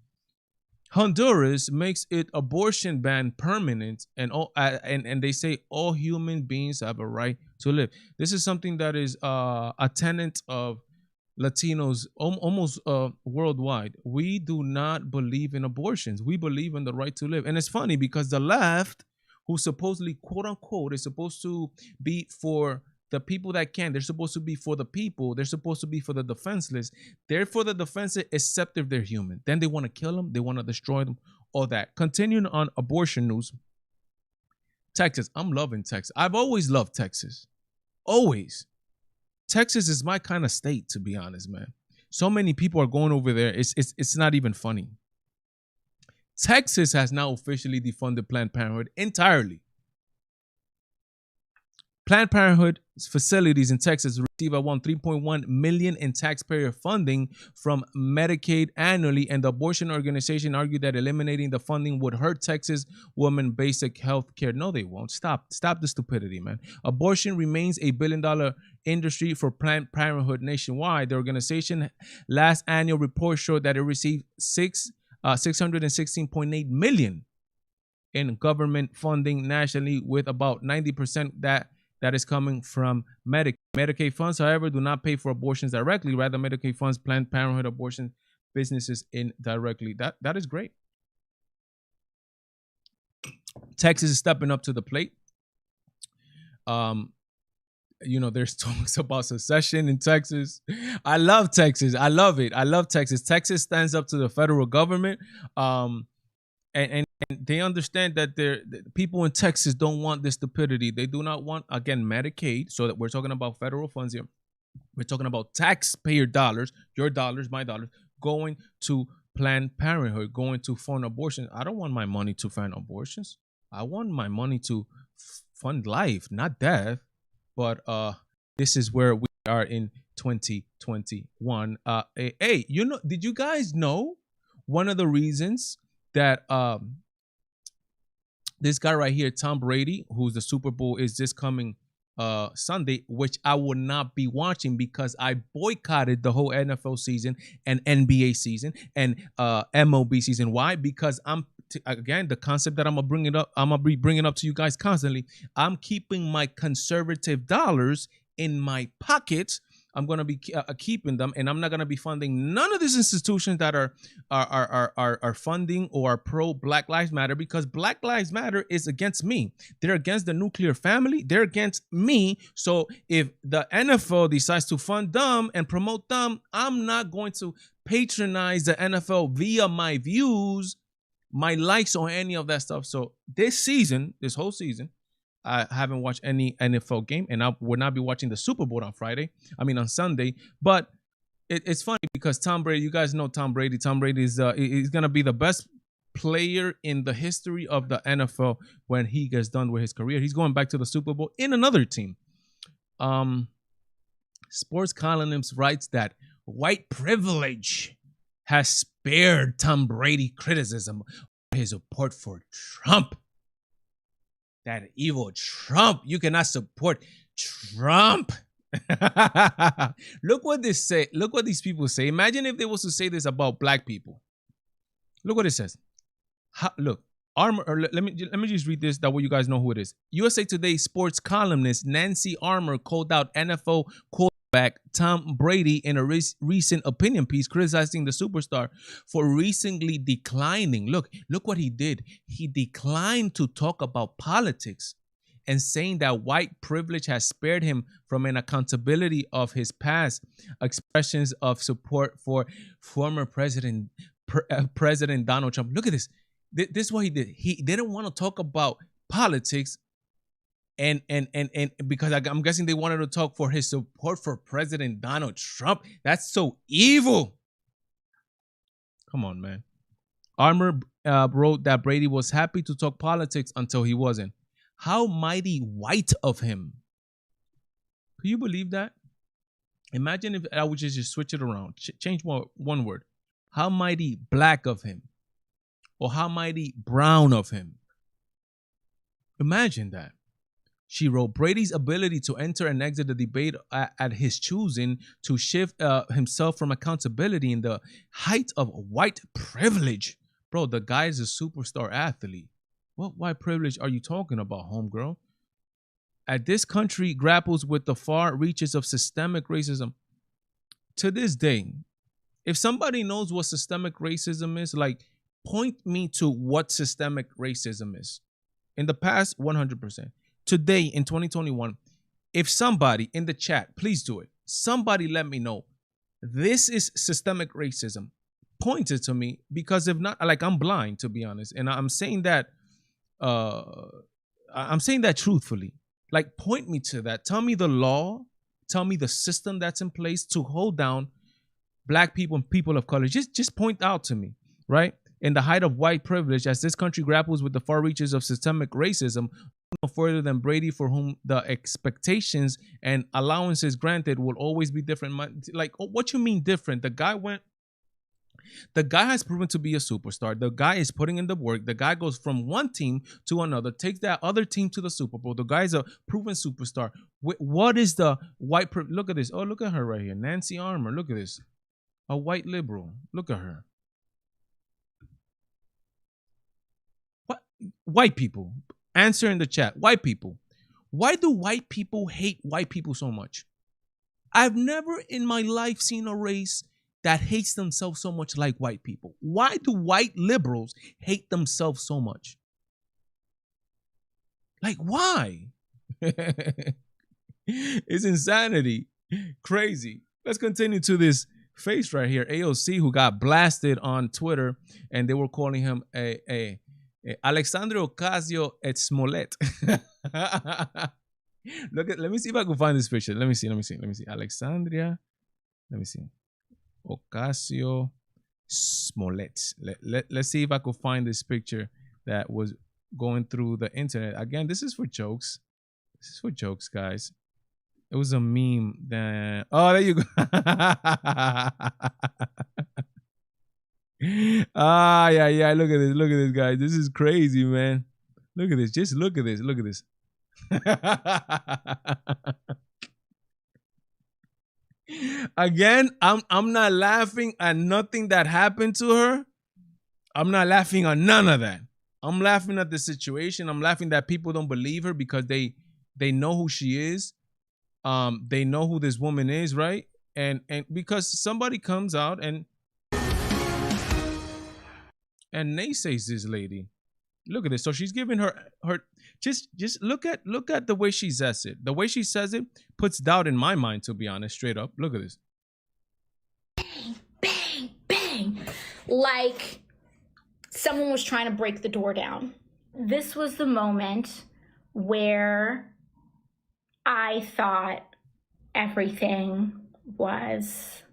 Honduras makes it abortion ban permanent, and they say all human beings have a right to live. This is something that is a tenet of Latinos almost worldwide. We do not believe in abortions. We believe in the right to live. And it's funny because the left, who supposedly, quote unquote, is supposed to be for the people that can. They're supposed to be for the people. They're supposed to be for the defenseless. They're for the defenseless, except if they're human. Then they want to kill them. They want to destroy them. All that. Continuing on abortion news. Texas. I'm loving Texas. I've always loved Texas. Always. Texas is my kind of state, to be honest, man. So many people are going over there. It's not even funny. Texas has now officially defunded Planned Parenthood entirely. Planned Parenthood facilities in Texas receive around $3.1 million in taxpayer funding from Medicaid annually, and the abortion organization argued that eliminating the funding would hurt Texas women basic health care. No, they won't. Stop the stupidity, man. Abortion remains a billion-dollar industry for Planned Parenthood nationwide. The organization last annual report showed that it received $616.8 million in government funding nationally, with about 90% that is coming from Medicaid. Medicaid funds, however, do not pay for abortions directly. Rather, Medicaid funds Planned Parenthood abortion businesses indirectly. That is great. Texas is stepping up to the plate. There's talks about secession in Texas. I love Texas. I love it. I love Texas. Texas stands up to the federal government. And they understand that the people in Texas don't want this stupidity. They do not want, again, Medicaid. So that we're talking about federal funds here. We're talking about taxpayer dollars, your dollars, my dollars, going to Planned Parenthood, going to fund abortions. I don't want my money to fund abortions. I want my money to fund life, not death. But this is where we are in 2021. Hey, did you guys know one of the reasons that this guy right here, Tom Brady, who's the Super Bowl is this coming Sunday, which I will not be watching because I boycotted the whole NFL season and NBA season and MLB season. Why? Because again, the concept that I'm gonna be bringing up to you guys constantly. I'm keeping my conservative dollars in my pocket. I'm going to be keeping them, and I'm not going to be funding none of these institutions that are funding or are pro Black Lives Matter, because Black Lives Matter is against me. They're against the nuclear family. They're against me. So if the NFL decides to fund them and promote them, I'm not going to patronize the NFL via my views my likes on any of that stuff. So this whole season, I haven't watched any NFL game, and I will not be watching the Super Bowl on Sunday. But it's funny because Tom Brady, you guys know Tom Brady. Tom Brady is he's gonna be the best player in the history of the NFL when he gets done with his career. He's going back to the Super Bowl in another team. Sports columnist writes that white privilege has spared Tom Brady criticism for his support for Trump. That evil Trump. You cannot support Trump. Look what these people say. Imagine if they was to say this about black people. Look what it says. Let me just read this. That way you guys know who it is. USA Today sports columnist Nancy Armour called out NFL quarterback Tom Brady in a recent opinion piece criticizing the superstar for recently declining. Look what he did. He declined to talk about politics and saying that white privilege has spared him from an accountability of his past expressions of support for former President Donald Trump. Look at this. This is what he did. He didn't want to talk about politics, and because I'm guessing they wanted to talk for his support for President Donald Trump. That's so evil. Come on, man. Armour wrote that Brady was happy to talk politics until he wasn't. How mighty white of him. Can you believe that? Imagine if I would just switch it around. Change one word. How mighty black of him. Or how mighty brown of him. Imagine that. She wrote, Brady's ability to enter and exit the debate at his choosing to shift himself from accountability in the height of white privilege. Bro, the guy is a superstar athlete. What white privilege are you talking about, homegirl? As this country grapples with the far reaches of systemic racism, to this day, if somebody knows what systemic racism is, like, point me to what systemic racism is. In the past, 100%. Today, in 2021, if somebody in the chat, please do it. Somebody let me know. This is systemic racism. Point it to me, because if not, like, I'm blind, to be honest. And I'm saying that truthfully. Like, point me to that. Tell me the law. Tell me the system that's in place to hold down black people and people of color. Just point out to me, right? In the height of white privilege, as this country grapples with the far reaches of systemic racism, no further than Brady, for whom the expectations and allowances granted will always be different. Like, what you mean different? The guy has proven to be a superstar. The guy is putting in the work. The guy goes from one team to another, takes that other team to the Super Bowl. The guy's a proven superstar. What is the white privilege? Look at this. Oh, look at her right here. Nancy Armour. Look at this. A white liberal. Look at her. What? White people. Answer in the chat. White people. Why do white people hate white people so much? I've never in my life seen a race that hates themselves so much like white people. Why do white liberals hate themselves so much? Like, why? It's insanity. Crazy. Let's continue to this face right here. AOC, who got blasted on Twitter, and they were calling him a Alexandria Ocasio-Smollett. Let me see if I can find this picture. Let me see. Alexandria. Let me see. Ocasio-Smollett. Let's see if I could find this picture that was going through the internet. Again, this is for jokes. This is for jokes, guys. It was a meme that... Oh, there you go. Yeah. Look at this, guys. This is crazy, man. Look at this. Just look at this. Look at this. Again, I'm not laughing at nothing that happened to her. I'm not laughing at none of that. I'm laughing at the situation. I'm laughing that people don't believe her because they know who she is. They know who this woman is, right? And because somebody comes out and naysays this lady. Look at this. So she's giving her just look at the way she says it. The way she says it puts doubt in my mind, to be honest, straight up. Look at this. Bang, bang, bang. Like, someone was trying to break the door down. This was the moment where I thought everything was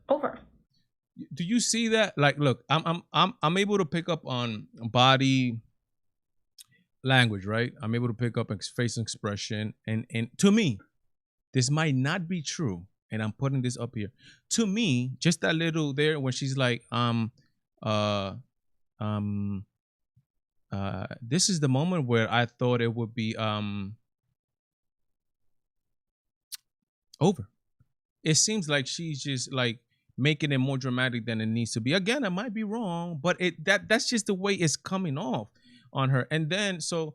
over. Do you see that? Like, look, I'm able to pick up on body language, right? I'm able to pick up face expression, and to me, this might not be true, and I'm putting this up here. To me, just that little there when she's like, this is the moment where I thought it would be over. It seems like she's just like making it more dramatic than it needs to be. Again, I might be wrong, but that's just the way it's coming off on her. And then so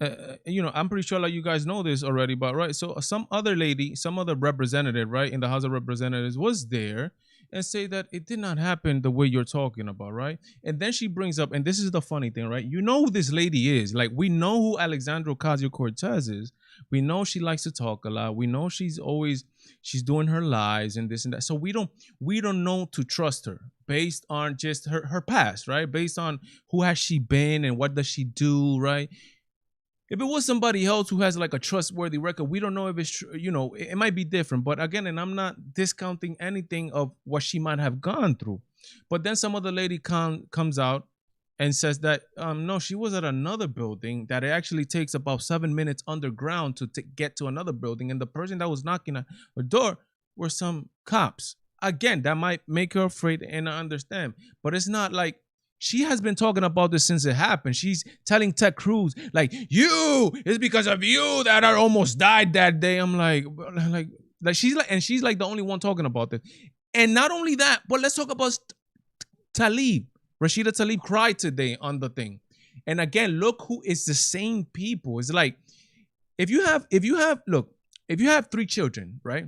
I'm pretty sure like you guys know this already, but right, so some other lady, some other representative, right, in the House of Representatives was there and say that it did not happen the way you're talking about, right? And then she brings up, and this is the funny thing, right? You know who this lady is. Like, we know who Alexandria Ocasio-Cortez is. We know she likes to talk a lot. We know she's doing her lives and this and that. So we don't know to trust her based on just her past, right? Based on who has she been and what does she do, right? If it was somebody else who has like a trustworthy record, we don't know if it's true, it might be different. But again, and I'm not discounting anything of what she might have gone through. But then some other lady comes out and says that, no, she was at another building, that it actually takes about 7 minutes underground to get to another building. And the person that was knocking at her door were some cops. Again, that might make her afraid, and I understand. But it's not like, she has been talking about this since it happened. She's telling Ted Cruz, like, it's because of you that I almost died that day. I'm like she's like the only one talking about this. And not only that, but let's talk about Tlaib. Rashida Tlaib cried today on the thing. And again, look who is the same people. It's like, if you have 3 children, right?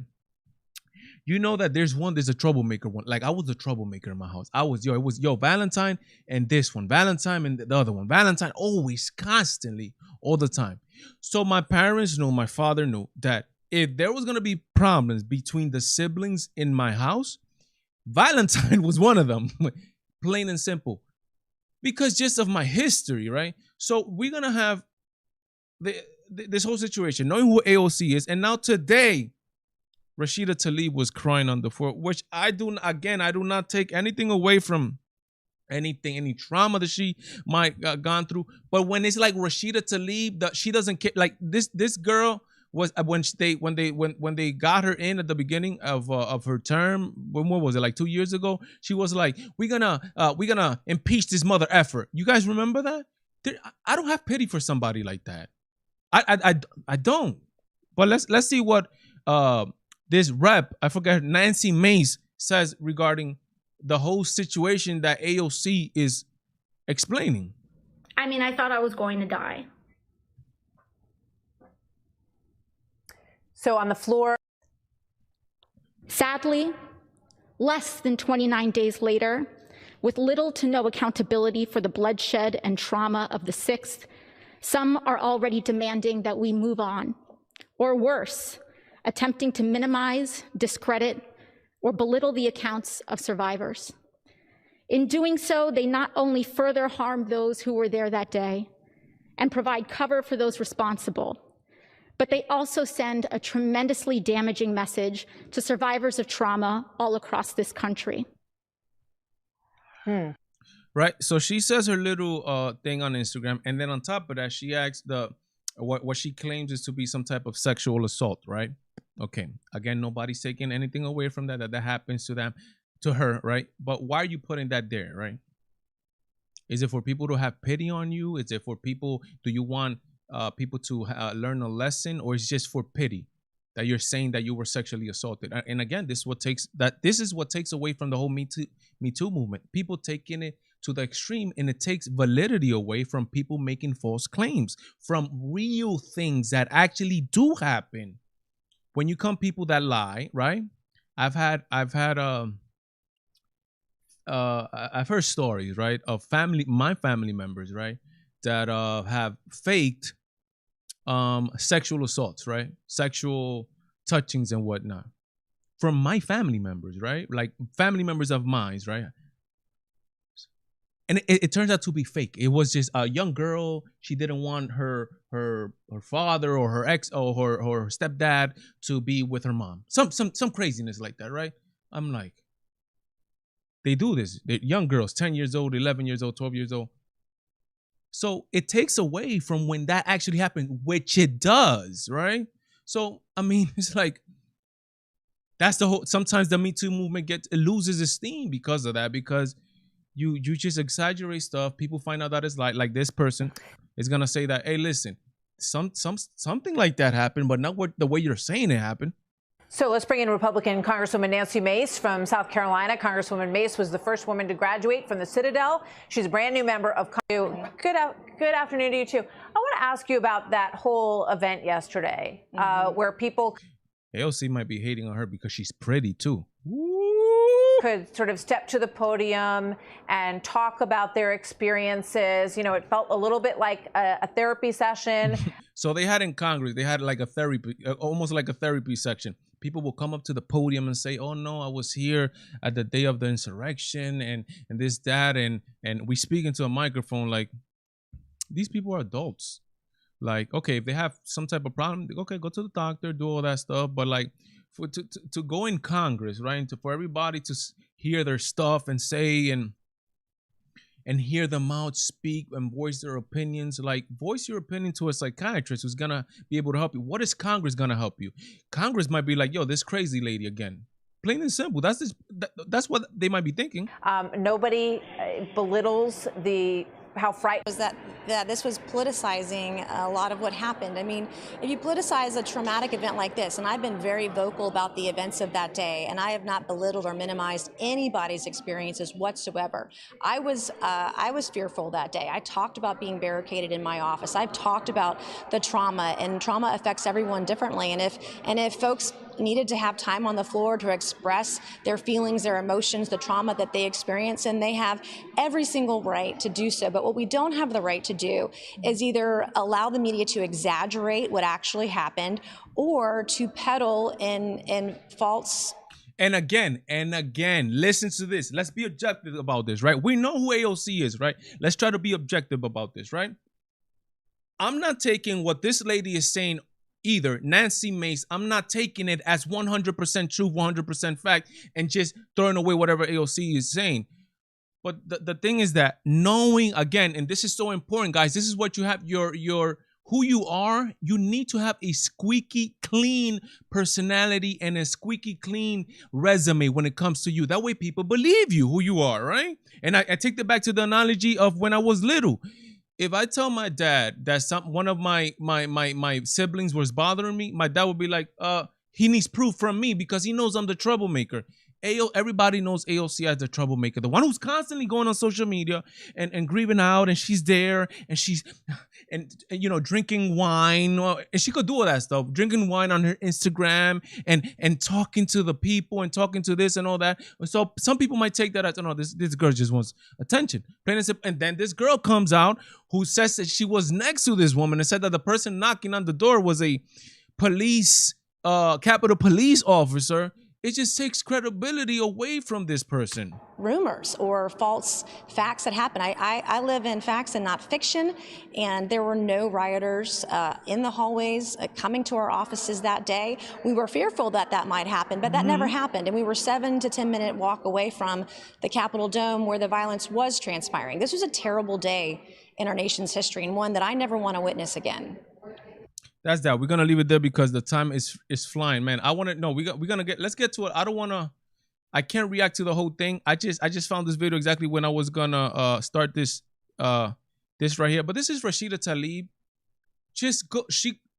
You know that there's a troublemaker one. Like, I was a troublemaker in my house. It was Valentine and this one, Valentine and the other one, Valentine, always, constantly, all the time. So my parents knew, my father knew that if there was going to be problems between the siblings in my house, Valentine was one of them, plain and simple, because just of my history, right? So we're going to have this whole situation, knowing who AOC is. And now today, Rashida Tlaib was crying on the floor, which I do not take anything away from any trauma that she might gone through. But when it's like Rashida Tlaib, she doesn't care. Like this girl was when they got her in at the beginning of her term. When what was it, like 2 years ago? She was like, we're gonna impeach this mother effer. You guys remember that? I don't have pity for somebody like that. I don't. But let's see what this rep, I forget, Nancy Mace, says regarding the whole situation that AOC is explaining. I mean, I thought I was going to die. So on the floor. Sadly, less than 29 days later, with little to no accountability for the bloodshed and trauma of the 6th, some are already demanding that we move on, or worse, attempting to minimize, discredit, or belittle the accounts of survivors. In doing so, they not only further harm those who were there that day and provide cover for those responsible, but they also send a tremendously damaging message to survivors of trauma all across this country. Right, so she says her little thing on Instagram, and then on top of that, she asks what she claims is to be some type of sexual assault, right? Okay, again, nobody's taking anything away from that happens to her, right? But why are you putting that there, right? Is it for people to have pity on you? Is it for people, do you want people to learn a lesson, or is it just for pity that you're saying that you were sexually assaulted? And again, this is what takes away from the whole Me Too movement. People taking it to the extreme, and it takes validity away from people making false claims, from real things that actually do happen. When you come people that lie, right? I've heard stories, right, of my family members, right, that have faked sexual assaults, right, sexual touchings and whatnot, from my family members, right, like family members of mine, right. and it turns out to be fake. It was just a young girl. She didn't want her father or her ex or her stepdad to be with her mom. Some craziness like that, right? I'm like, they do this. They're young girls, 10 years old, 11 years old, 12 years old. So it takes away from when that actually happened, which it does, right? So, I mean, it's like, that's the whole, sometimes the Me Too movement it loses its steam because of that, because you just exaggerate stuff. People find out that it's like this person is going to say that, hey, listen, something like that happened, but not the way you're saying it happened. So let's bring in Republican Congresswoman Nancy Mace from South Carolina. Congresswoman Mace was the first woman to graduate from the Citadel. She's a brand new member of Congress. Good afternoon to you, too. I want to ask you about that whole event yesterday where people AOC might be hating on her because she's pretty, too. Could sort of step to the podium and talk about their experiences. You know, it felt a little bit like a therapy session. So they had in Congress, they had like a therapy, almost like a therapy section. People will come up to the podium and say, oh, no, I was here at the day of the insurrection and this, that. And we speak into a microphone like, these people are adults. Like, okay, if they have some type of problem, okay, go to the doctor, do all that stuff. But like, to go in Congress, right, and for everybody to hear their stuff and say and hear them out speak and voice their opinions, like voice your opinion to a psychiatrist who's gonna be able to help you. What is Congress gonna help you? Congress might be like, yo, this crazy lady again. Plain and simple. That's what they might be thinking. Nobody belittles how frightening was that this was politicizing a lot of what happened. I mean, if you politicize a traumatic event like this, and I've been very vocal about the events of that day, and I have not belittled or minimized anybody's experiences whatsoever. I was fearful that day. I talked about being barricaded in my office. I've talked about the trauma, and trauma affects everyone differently. And if folks needed to have time on the floor to express their feelings, their emotions, the trauma that they experience, and they have every single right to do so. But what we don't have the right to do is either allow the media to exaggerate what actually happened or to peddle in false. And again, listen to this. Let's be objective about this, right? We know who AOC is, right? Let's try to be objective about this, right? I'm not taking what this lady is saying either, Nancy Mace. I'm not taking it as 100% true, 100% fact, and just throwing away whatever AOC is saying. But the thing is that knowing, again, and this is so important, guys, this is what you have, your who you are. You need to have a squeaky clean personality and a squeaky clean resume when it comes to you. That way people believe you, who you are, right? And I take that back to the analogy of when I was little. If I tell my dad that one of my siblings was bothering me, my dad would be like, he needs proof from me because he knows I'm the troublemaker. Everybody knows AOC as the troublemaker, the one who's constantly going on social media and grieving out, and she's there and she's you know, drinking wine, and she could do all that stuff, drinking wine on her Instagram and talking to the people and talking to this and all that. So some people might take that as, no, this girl just wants attention, plain and simple. And then this girl comes out who says that she was next to this woman and said that the person knocking on the door was a Capitol Police officer. It just takes credibility away from this person. Rumors or false facts that happen. I live in facts and not fiction, and there were no rioters in the hallways coming to our offices that day. We were fearful that that might happen, but that never happened, and we were 7 to 10 minute walk away from the Capitol Dome where the violence was transpiring. This was a terrible day in our nation's history, and one that I never want to witness again. That's that. We're gonna leave it there because the time is flying, man. I want to know. Let's get to it. I can't react to the whole thing. I just found this video exactly when I was gonna start this right here. But this is Rashida Tlaib.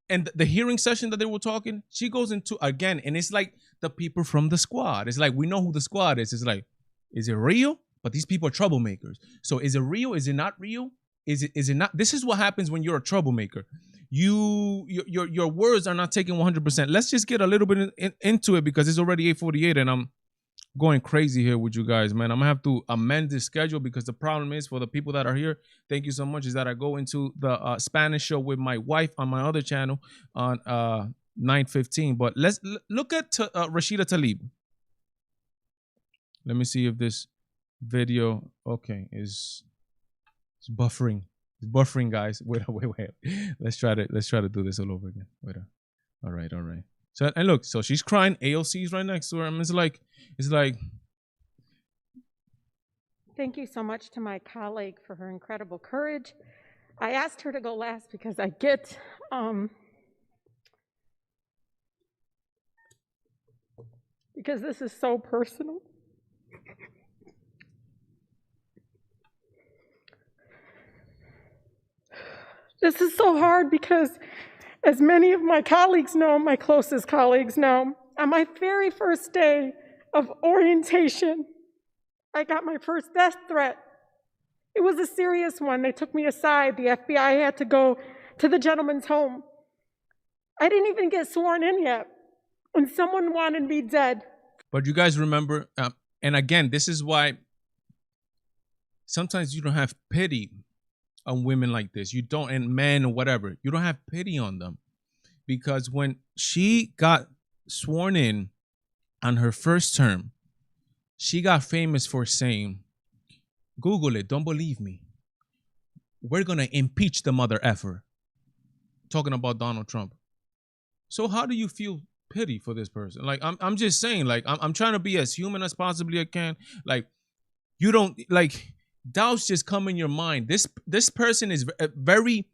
And the hearing session that they were talking, she goes into again, and it's like the people from the squad. It's like, we know who the squad is. It's like, is it real? But these people are troublemakers. So is it real? Is it not real? Is it not? This is what happens when you're a troublemaker. Your words are not taken 100%. Let's just get a little bit into it because it's already 8:48 and I'm going crazy here with you guys, man. I'm gonna have to amend this schedule because the problem is, for the people that are here, thank you so much, is that I go into the Spanish show with my wife on my other channel on 9:15. But let's look at Rashida Tlaib. Let me see if this video is It's buffering. It's buffering, guys. Wait. Let's try to do this all over again. Wait. All right. So and look, so she's crying. AOC's right next to her. And it's like. Thank you so much to my colleague for her incredible courage. I asked her to go last because I get because this is so personal. This is so hard because, as many of my colleagues know, my closest colleagues know, on my very first day of orientation, I got my first death threat. It was a serious one. They took me aside. The FBI had to go to the gentleman's home. I didn't even get sworn in yet, and someone wanted me dead. But you guys remember, and again, this is why sometimes you don't have pity on women like this. You don't, and men or whatever. You don't have pity on them. Because when she got sworn in on her first term, she got famous for saying, Google it, don't believe me. We're going to impeach the mother effer. Talking about Donald Trump. So how do you feel pity for this person? Like, I'm just saying, like, I'm trying to be as human as possibly I can. Like, you don't, like, doubts just come in your mind. This person is very,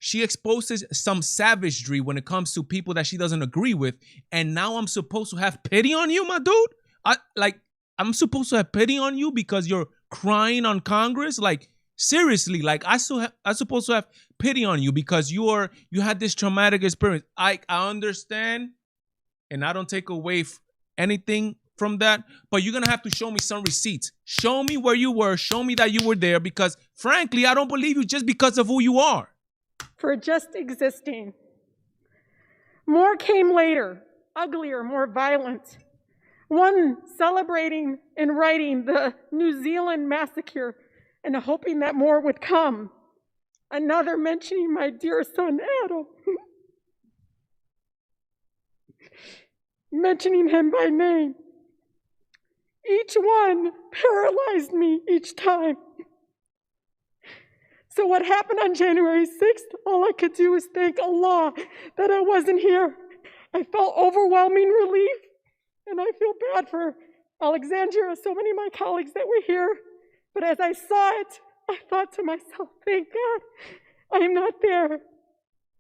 she exposes some savagery when it comes to people that she doesn't agree with. And now I'm supposed to have pity on you, my dude? I'm supposed to have pity on you because you're crying on Congress? Like, seriously, like, I'm supposed to have pity on you because you had this traumatic experience. I understand, and I don't take away anything from that, but you're gonna have to show me some receipts. Show me where you were. Show me that you were there, because frankly, I don't believe you just because of who you are. For just existing. More came later, uglier, more violent. One celebrating and writing the New Zealand massacre and hoping that more would come. Another mentioning my dear son, Adam. Mentioning him by name. Each one paralyzed me each time. So what happened on January 6th, all I could do was thank Allah that I wasn't here. I felt overwhelming relief, and I feel bad for Alexandria, so many of my colleagues that were here. But as I saw it, I thought to myself, thank God I am not there.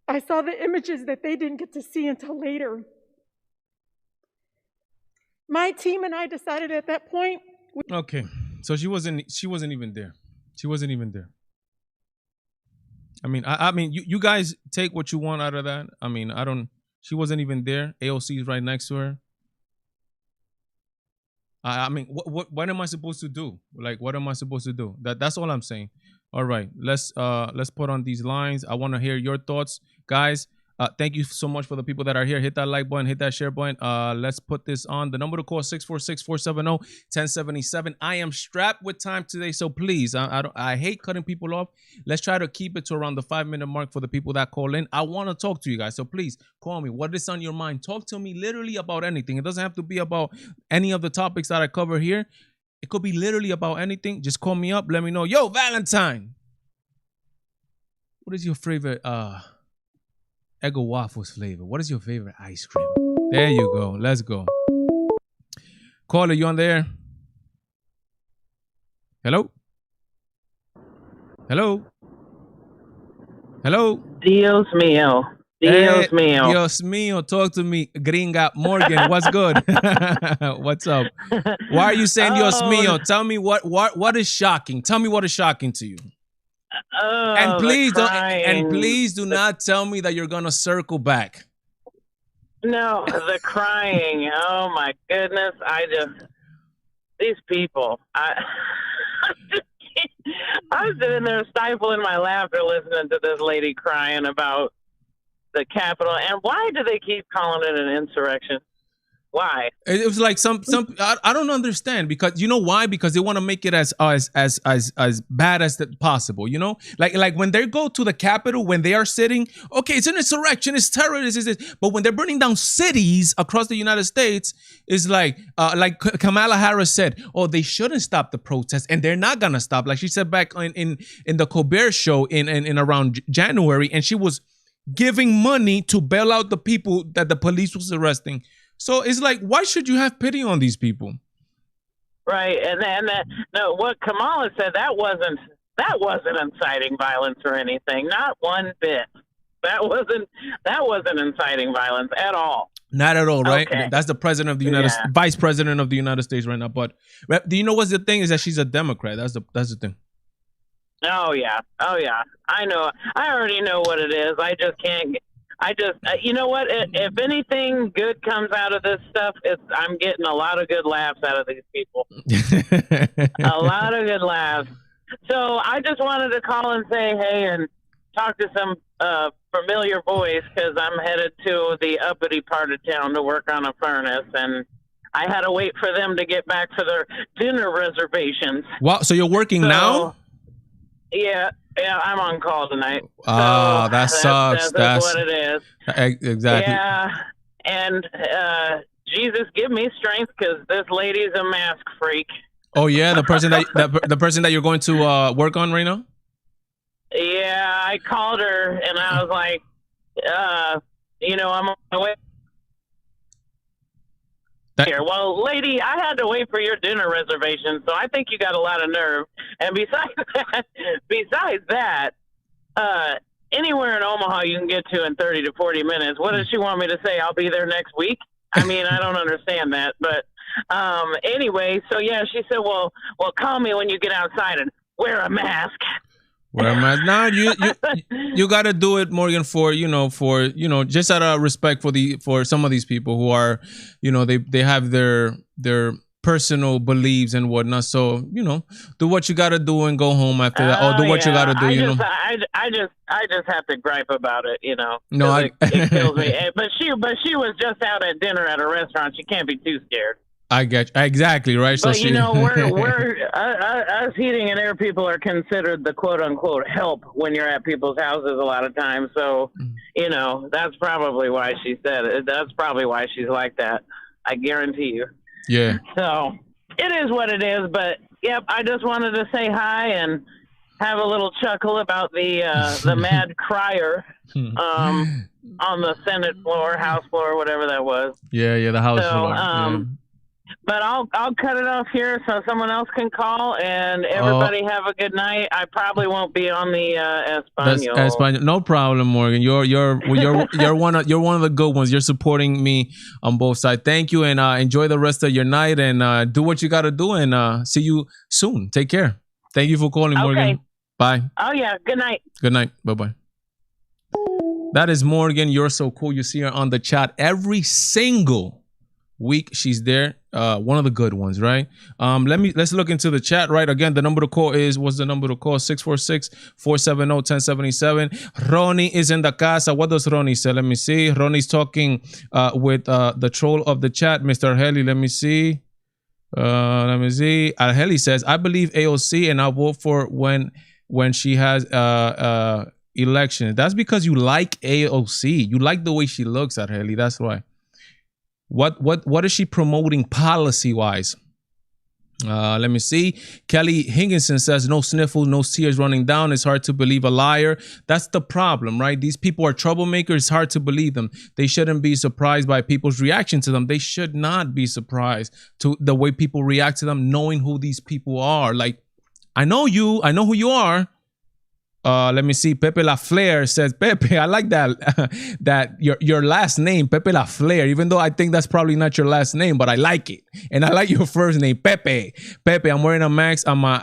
I saw the images that they didn't get to see until later. My team and I decided at that point. Okay, so she wasn't even there. She wasn't even there. I mean, you guys take what you want out of that. I mean, she wasn't even there. AOC is right next to her. I mean, what am I supposed to do? Like, what am I supposed to do? That's all I'm saying. All right, let's put on these lines. I want to hear your thoughts, guys. Thank you so much for the people that are here. Hit that like button, hit that share button. Let's put this on. The number to call 646-470-1077. I am strapped with time today, so please, I hate cutting people off. Let's try to keep it to around the 5-minute mark for the people that call in. I want to talk to you guys, so please call me. What is on your mind? Talk to me literally about anything. It doesn't have to be about any of the topics that I cover here. It could be literally about anything. Just call me up. Let me know. Yo, Valentine, what is your favorite Eggo waffles flavor? What is your favorite ice cream? There you go. Let's go. Caller, you on there? Hello? Hello? Hello? Dios mío. Dios mío. Dios mío. Talk to me, Gringa Morgan. What's good? What's up? Why are you saying Dios mío? Tell me what is shocking. Tell me what is shocking to you. Oh, and please do not tell me that you're gonna circle back. No, the crying. Oh my goodness! These people. I was sitting there stifling my laughter listening to this lady crying about the Capitol. And why do they keep calling it an insurrection? Why? It was like some I don't understand, because you know why? Because they want to make it as bad as possible, you know? Like when they go to the Capitol, when they are sitting, okay, it's an insurrection, it's terrorism, but when they're burning down cities across the United States, it's like Kamala Harris said, oh, they shouldn't stop the protests, and they're not gonna stop. Like she said back in the Colbert show in around January, and she was giving money to bail out the people that the police was arresting. So it's like, why should you have pity on these people? Right, and no, what Kamala said, that wasn't inciting violence or anything, not one bit. That wasn't inciting violence at all. Not at all, right? Okay. That's the president of the vice president of the United States right now. But do you know what's the thing is that she's a Democrat? That's the thing. Oh yeah. I know. I already know what it is. You know what? If anything good comes out of this stuff, I'm getting a lot of good laughs out of these people. A lot of good laughs. So I just wanted to call and say hey and talk to some familiar voice, because I'm headed to the uppity part of town to work on a furnace, and I had to wait for them to get back for their dinner reservations. Wow. So you're working now? Yeah, I'm on call tonight. Oh, so that sucks. That's what it is. Exactly. Yeah, and Jesus, give me strength, because this lady's a mask freak. Oh yeah, the person that you're going to work on right now. Yeah, I called her and I was like, I'm on my way. Here. Well, lady, I had to wait for your dinner reservation, so I think you got a lot of nerve. And besides that, anywhere in Omaha you can get to in 30 to 40 minutes. What does she want me to say? I'll be there next week? I mean, I don't understand that. But anyway, so yeah, she said, well, call me when you get outside and wear a mask. Wear a mask. Now you got to do it, Morgan, for just out of respect for some of these people who are, they have their personal beliefs and whatnot. So, do what you got to do and go home after that. Or do what you got to do, I just have to gripe about it, No, it kills me. But she was just out at dinner at a restaurant. She can't be too scared. I get you. Exactly, right? But so we're us heating and air people are considered the quote unquote help when you're at people's houses a lot of times. So, that's probably why she said it. That's probably why she's like that. I guarantee you. Yeah. So it is what it is. But yep, I just wanted to say hi and have a little chuckle about the mad crier on the Senate floor, House floor, whatever that was. Yeah, the House floor. Yeah. But I'll cut it off here so someone else can call, and everybody have a good night. I probably won't be on the Espanol. No problem, Morgan. You're one of the good ones. You're supporting me on both sides. Thank you, and enjoy the rest of your night, and do what you got to do, and see you soon. Take care. Thank you for calling, Morgan. Okay. Bye. Oh yeah. Good night. Good night. Bye. That is Morgan. You're so cool. You see her on the chat every single week. She's there. One of the good ones, right? Let's look into the chat, right? Again, the number to call what's the number to call? 646-470-1077. Ronnie is in the casa. What does Ronnie say? Let me see. Ronnie's talking with the troll of the chat, Mr. Arheli. Let me see. Arheli says, I believe AOC and I'll vote for when she has election. That's because you like AOC. You like the way she looks, Arheli. That's why. What is she promoting policy wise? Let me see. Kelly Higginson says, no sniffle, no tears running down. It's hard to believe a liar. That's the problem, right? These people are troublemakers. It's hard to believe them. They shouldn't be surprised by people's reaction to them. They should not be surprised to the way people react to them, knowing who these people are. Like, I know you. I know who you are. Let me see. Pepe La Flare says, Pepe, I like that your last name, Pepe La Flare, even though I think that's probably not your last name, but I like it. And I like your first name, Pepe. Pepe, I'm wearing a mask on my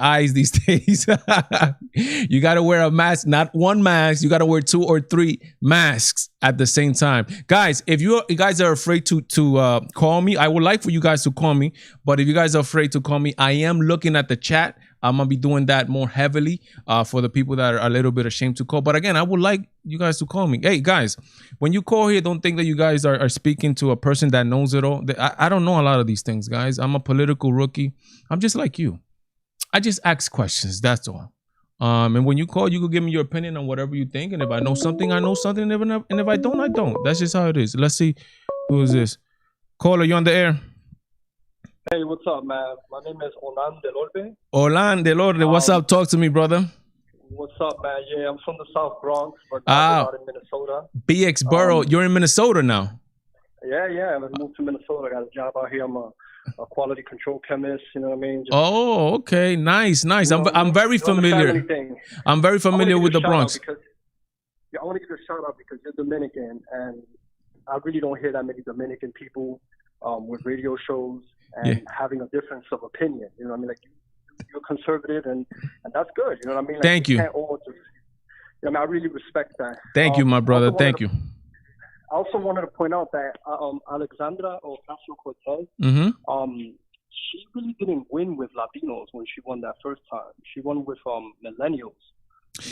eyes these days. You got to wear a mask, not one mask. You got to wear 2 or 3 masks at the same time. Guys, if you guys are afraid to call me, I would like for you guys to call me. But if you guys are afraid to call me, I am looking at the chat. I'm gonna be doing that more heavily for the people that are a little bit ashamed to call. But again, I would like you guys to call me. Hey guys, when you call here, don't think that you guys are speaking to a person that knows it all. I don't know a lot of these things, guys. I'm a political rookie. I'm just like you. I just ask questions. That's all. And when you call, you can give me your opinion on whatever you think. And if I know something, I know something. And if I don't, I don't. That's just how it is. Let's see. Who is this? Caller, you on the air? Hey, what's up, man? My name is Olan Delorde. Olan Delorde, what's up? Talk to me, brother. What's up, man? Yeah, I'm from the South Bronx, but now I'm out in Minnesota. BX Borough. You're in Minnesota now. Yeah. I moved to Minnesota. I got a job out here. I'm a quality control chemist. You know what I mean? Oh, okay. Nice. I'm very familiar. I'm very familiar with the Bronx. I want to give you a shout out because you're Dominican, and I really don't hear that many Dominican people with radio shows and having a difference of opinion. You know what I mean? Like you're conservative, and that's good. You know what I mean? Like, Thank you. Can't all just, I mean, I really respect that. Thank you, my brother. Thank you. I also wanted to point out that Alexandria Ocasio-Cortez, she really didn't win with Latinos when she won that first time. She won with millennials.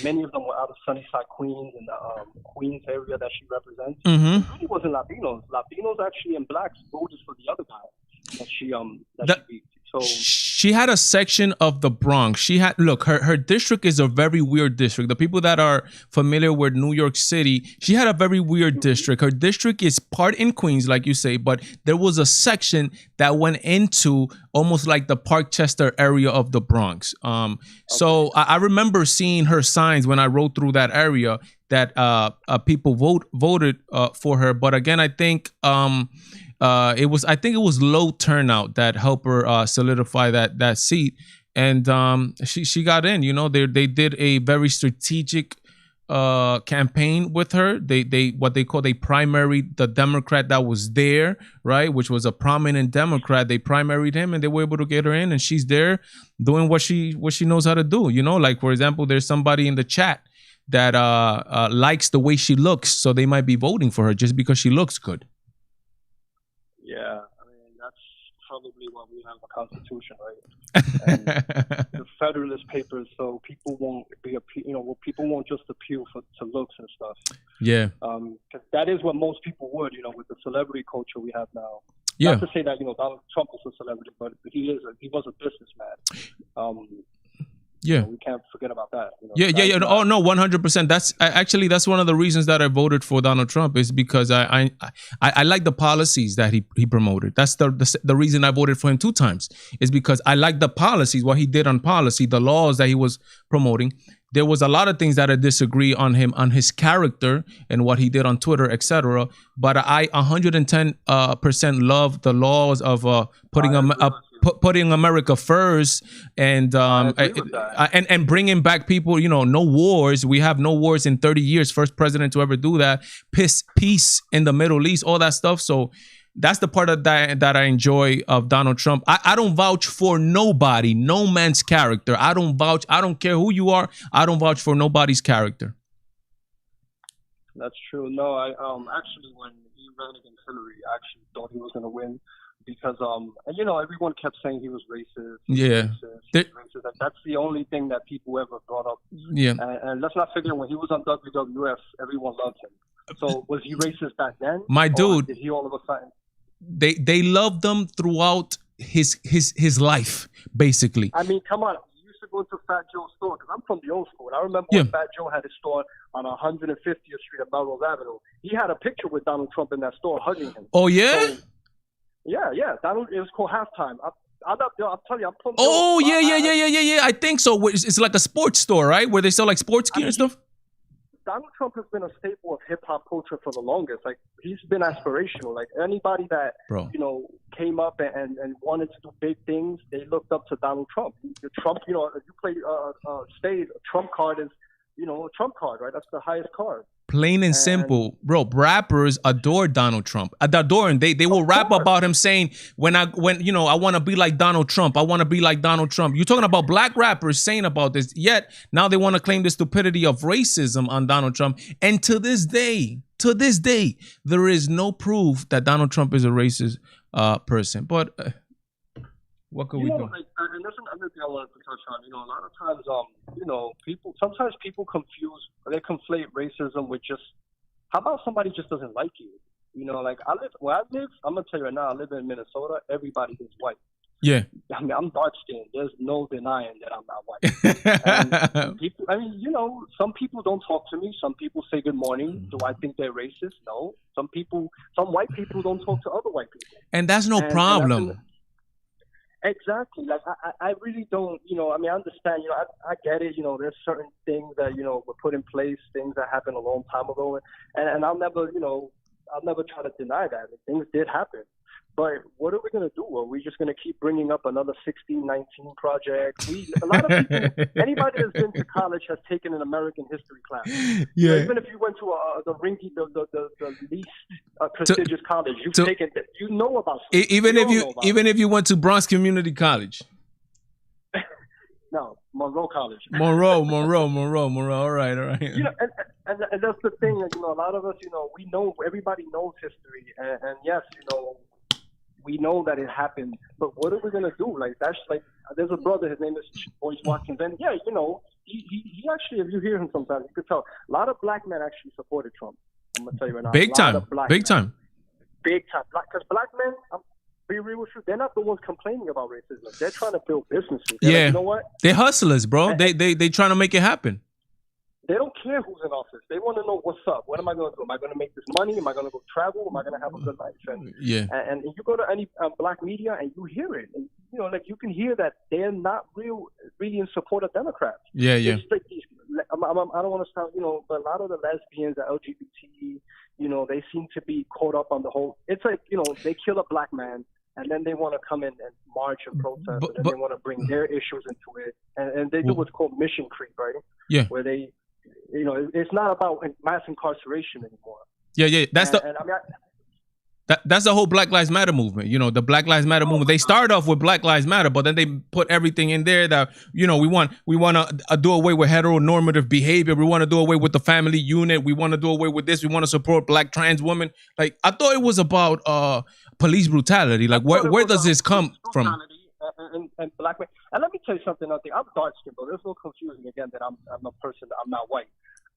Many of them were out of Sunnyside, Queens, and the Queens area that she represents. It really wasn't Latinos. Latinos actually and blacks voted for the other guy that she beat. So she had a section of the Bronx. She had, look, her district is a very weird district. The people that are familiar with New York City, she had a very weird district. Her district is part in Queens, like you say, but there was a section that went into almost like the Parkchester area of the Bronx. So I remember seeing her signs when I rode through that area that people voted for her. But again, I think it was low turnout that helped her solidify that seat, and she got in. You know, they did a very strategic campaign with her. They what they primaried the Democrat that was there, right, which was a prominent Democrat. They primaried him, and they were able to get her in, and she's there doing what she knows how to do. You know, like for example, there's somebody in the chat that likes the way she looks, so they might be voting for her just because she looks good. Yeah, I mean, that's probably why we have a constitution, right? And the Federalist Papers, so people won't people won't just appeal to looks and stuff. Yeah. Because that is what most people would, with the celebrity culture we have now. Yeah. Not to say that, Donald Trump is a celebrity, but he was a businessman. Yeah, we can't forget about that. Yeah. Oh no, 100%. That's one of the reasons that I voted for Donald Trump is because I like the policies that he promoted. That's the reason I voted for him 2 times is because I like the policies, what he did on policy, the laws that he was promoting. There was a lot of things that I disagree on him, on his character and what he did on Twitter, etc. But I 110% love the laws of putting America first and bringing back people. No wars. We have no wars in 30 years. First president to ever do that. Peace in the Middle East. All that stuff. So that's the part of that I enjoy of Donald Trump. I don't vouch for nobody, no man's character. I don't vouch. I don't care who you are. I don't vouch for nobody's character. That's true. No, I actually when he ran against Hillary, I actually thought he was going to win because everyone kept saying he was racist. Yeah, racist. That's the only thing that people ever brought up. Yeah, and let's not forget when he was on WWF, everyone loved him. So was he racist back then? My dude, did he all of a sudden? They loved him throughout his life, basically. I mean, come on. You used to go to Fat Joe's store because I'm from the old school. And I remember when Fat Joe had his store on 150th Street at Melrose Avenue. He had a picture with Donald Trump in that store hugging him. Oh yeah. So, yeah. Donald. It was called Halftime. I'm telling you, I'm from. Oh yeah. I think so. It's like a sports store, right, where they sell like sports gear and stuff. Donald Trump has been a staple of hip hop culture for the longest. Like he's been aspirational. Like anybody that came up and wanted to do big things, they looked up to Donald Trump. Trump, if you play spade, a Trump card is a Trump card, right? That's the highest card. Plain and simple, bro. Rappers adore Donald Trump. Adore him. They will rap about him saying, when I want to be like Donald Trump. I want to be like Donald Trump. You're talking about black rappers saying about this. Yet now they want to claim the stupidity of racism on Donald Trump. And to this day, there is no proof that Donald Trump is a racist person. But What could we do? Like, and that's another thing I wanted to touch on. A lot of times, sometimes people conflate racism with just, how about somebody just doesn't like you? Like where I live, I'm gonna tell you right now, I live in Minnesota. Everybody is white. Yeah. I mean, I'm dark skinned. There's no denying that I'm not white. And people, some people don't talk to me. Some people say good morning. Do I think they're racist? No. Some white people don't talk to other white people. And that's no problem. Exactly. Like I really don't. I understand. I get it. There's certain things that were put in place, things that happened a long time ago, and I'll never, I'll never try to deny that. Things did happen. But what are we going to do? Are we just going to keep bringing up another 1619 project? A lot of people, anybody that's been to college has taken an American history class. Yeah. Even if you went to the least prestigious college, you've taken it. You know about it. Even if you went to Bronx Community College. No, Monroe College. Monroe. All right. And that's the thing. A lot of us, we know, everybody knows history, and yes, we know that it happened, but what are we gonna do? Like, that's like, there's a brother, his name is Boyce Watkins, and yeah, he actually, if you hear him sometimes, you could tell a lot of black men actually supported Trump. I'm gonna tell you right now, big time. Because black men, be real with you, they're not the ones complaining about racism. They're trying to build businesses. They're like, you know what? They're hustlers, bro. They trying to make it happen. They don't care who's in office. They want to know what's up. What am I going to do? Am I going to make this money? Am I going to go travel? Am I going to have a good life? And you go to any black media and you hear it. And, you can hear that they're not really in support of Democrats. Yeah. It's like these, I don't want to sound, but a lot of the lesbians, the LGBT, they seem to be caught up on the whole. It's like, they kill a black man and then they want to come in and march and protest, and they want to bring their issues into it. And they do what's called mission creep, right? Yeah. Where they, it's not about mass incarceration anymore. Yeah. That's the whole Black Lives Matter movement. The Black Lives Matter movement. They start off with Black Lives Matter, but then they put everything in there that we want to do away with heteronormative behavior. We want to do away with the family unit. We want to do away with this. We want to support black trans women. Like, I thought it was about police brutality. Like, where does this come from? And black men. And let me tell you something. I'm dark skinned, but there's no confusion again that I'm a person. I'm not white.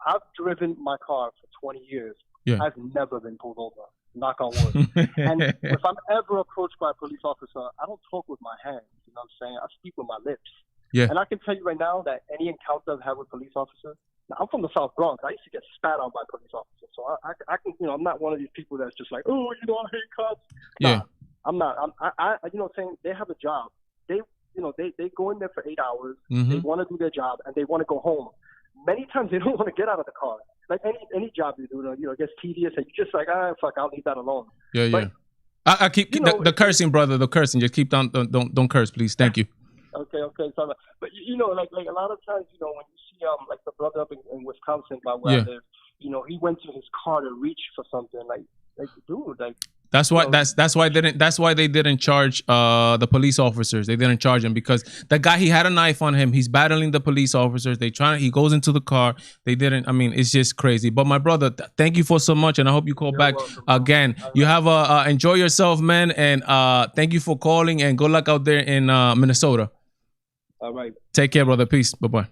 I've driven my car for 20 years. Yeah. I've never been pulled over. Knock on wood. And if I'm ever approached by a police officer, I don't talk with my hands. You know what I'm saying? I speak with my lips. Yeah. And I can tell you right now that any encounter I've had with police officers. Now, I'm from the South Bronx. I used to get spat on by police officers. So I can, I'm not one of these people that's just like, I hate cops. Yeah. Nah, I'm not. I saying they have a job. They go in there for 8 hours. Mm-hmm. They want to do their job and they want to go home. Many times they don't want to get out of the car. Like any job you do, it gets tedious and you're just like, fuck, I'll leave that alone. Yeah. But, I keep the cursing, brother. The cursing. Just keep don't curse, please. Thank you. Okay. Sorry. But like a lot of times, when you see like the brother up in Wisconsin, by where I live, he went to his car to reach for something. Like dude, like. That's why they didn't charge the police officers. They didn't charge him because the guy, he had a knife on him. He's battling the police officers. He goes into the car. They didn't. I mean, it's just crazy. But my brother, thank you for so much, and I hope you call back again. You have enjoy yourself, man, and thank you for calling. And good luck out there in Minnesota. All right. Take care, brother. Peace. Bye bye.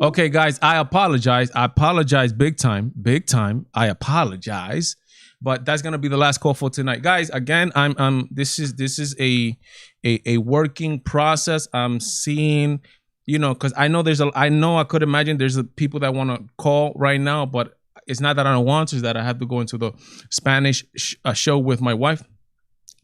Okay, guys, I apologize. I apologize big time. I apologize. But that's gonna be the last call for tonight, guys. Again, this is a working process. I'm seeing, because I know I could imagine there's people that want to call right now, but it's not that I don't want to. It's that I have to go into the Spanish show with my wife.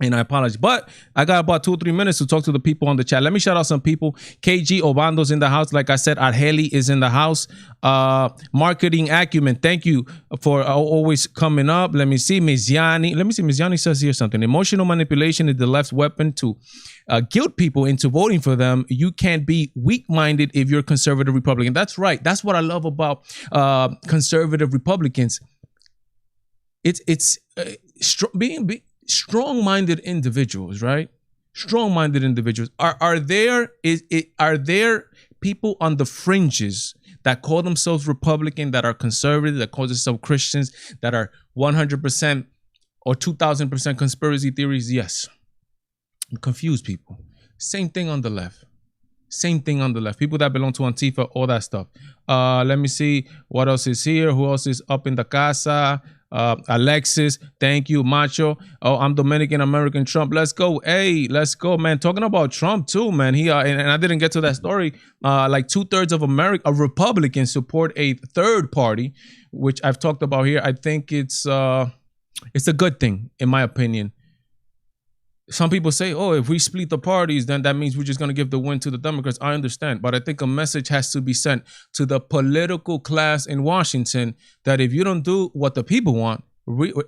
And I apologize, but I got about 2 or 3 minutes to talk to the people on the chat. Let me shout out some people. KG Obando's in the house. Like I said, Argeli is in the house. Marketing Acumen, thank you for always coming up. Let me see, Miziani. Miziani says here something. Emotional manipulation is the left's weapon to guilt people into voting for them. You can't be weak-minded if you're a conservative Republican. That's right. That's what I love about conservative Republicans. It's being strong-minded individuals, right? Strong-minded individuals. Are there people on the fringes that call themselves Republican, that are conservative, that call themselves Christians, that are 100% or 2,000% conspiracy theories? Yes. confuse people. Same thing on the left. Same thing on the left. People that belong to Antifa, all that stuff. Let me see what else is here. Who else is up in the casa? Alexis, thank you. Macho. Oh, I'm Dominican American Trump. Let's go. Hey, let's go, man. Talking about Trump too, man. He and I didn't get to that story. Like 2/3 of Republicans support a third party, which I've talked about here. I think it's a good thing, in my opinion. Some people say, oh, if we split the parties, then that means we're just going to give the win to the Democrats. I understand. But I think a message has to be sent to the political class in Washington that if you don't do what the people want,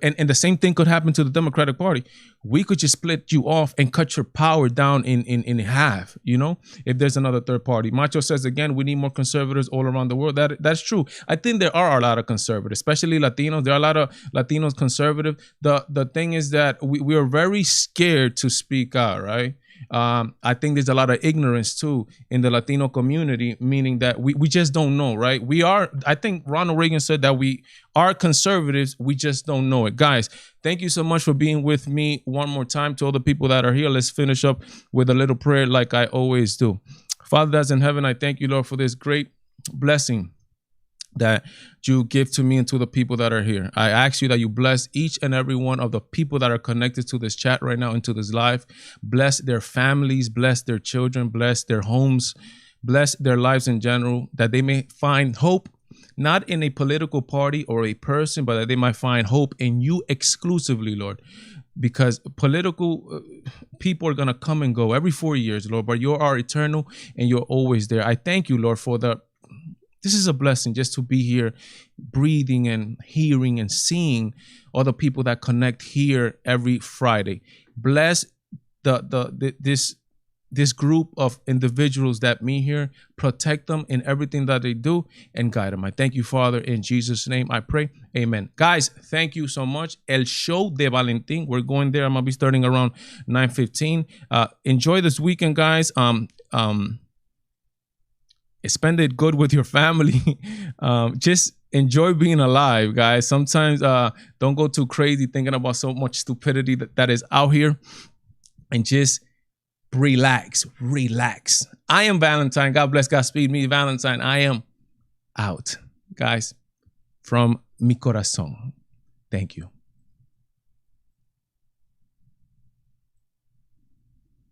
and the same thing could happen to the Democratic Party, we could just split you off and cut your power down in half, you know, if there's another third party. Macho says, again, we need more conservatives all around the world. That's true. I think there are a lot of conservatives, especially Latinos. There are a lot of Latinos conservative. The thing is that we are very scared to speak out, right? I think there's a lot of ignorance too in the Latino community, meaning that we just don't know, right? I think Ronald Reagan said that we are conservatives, we just don't know it. Guys, thank you so much for being with me one more time. To all the people that are here, let's finish up with a little prayer like I always do. Father that's in heaven, I thank you, Lord, for this great blessing that you give to me and to the people that are here. I ask you that you bless each and every one of the people that are connected to this chat right now and to this live. Bless their families, bless their children, bless their homes, bless their lives in general, that they may find hope, not in a political party or a person, but that they might find hope in you exclusively, Lord. Because political people are going to come and go every 4 years, Lord, but you are eternal and you're always there. I thank you, Lord, for this is a blessing just to be here, breathing and hearing and seeing all the people that connect here every Friday. Bless this group of individuals that meet here. Protect them in everything that they do and guide them. I thank you, Father, in Jesus' name I pray. Amen. Guys, thank you so much. El Show de Valentine. We're going there. I'm going to be starting around 9:15. Enjoy this weekend, guys. Spend it good with your family. Just enjoy being alive, guys. Sometimes don't go too crazy thinking about so much stupidity that is out here, and just relax. I am Valentine. God bless, Godspeed me, Valentine. I am out, guys, from mi corazón. Thank you.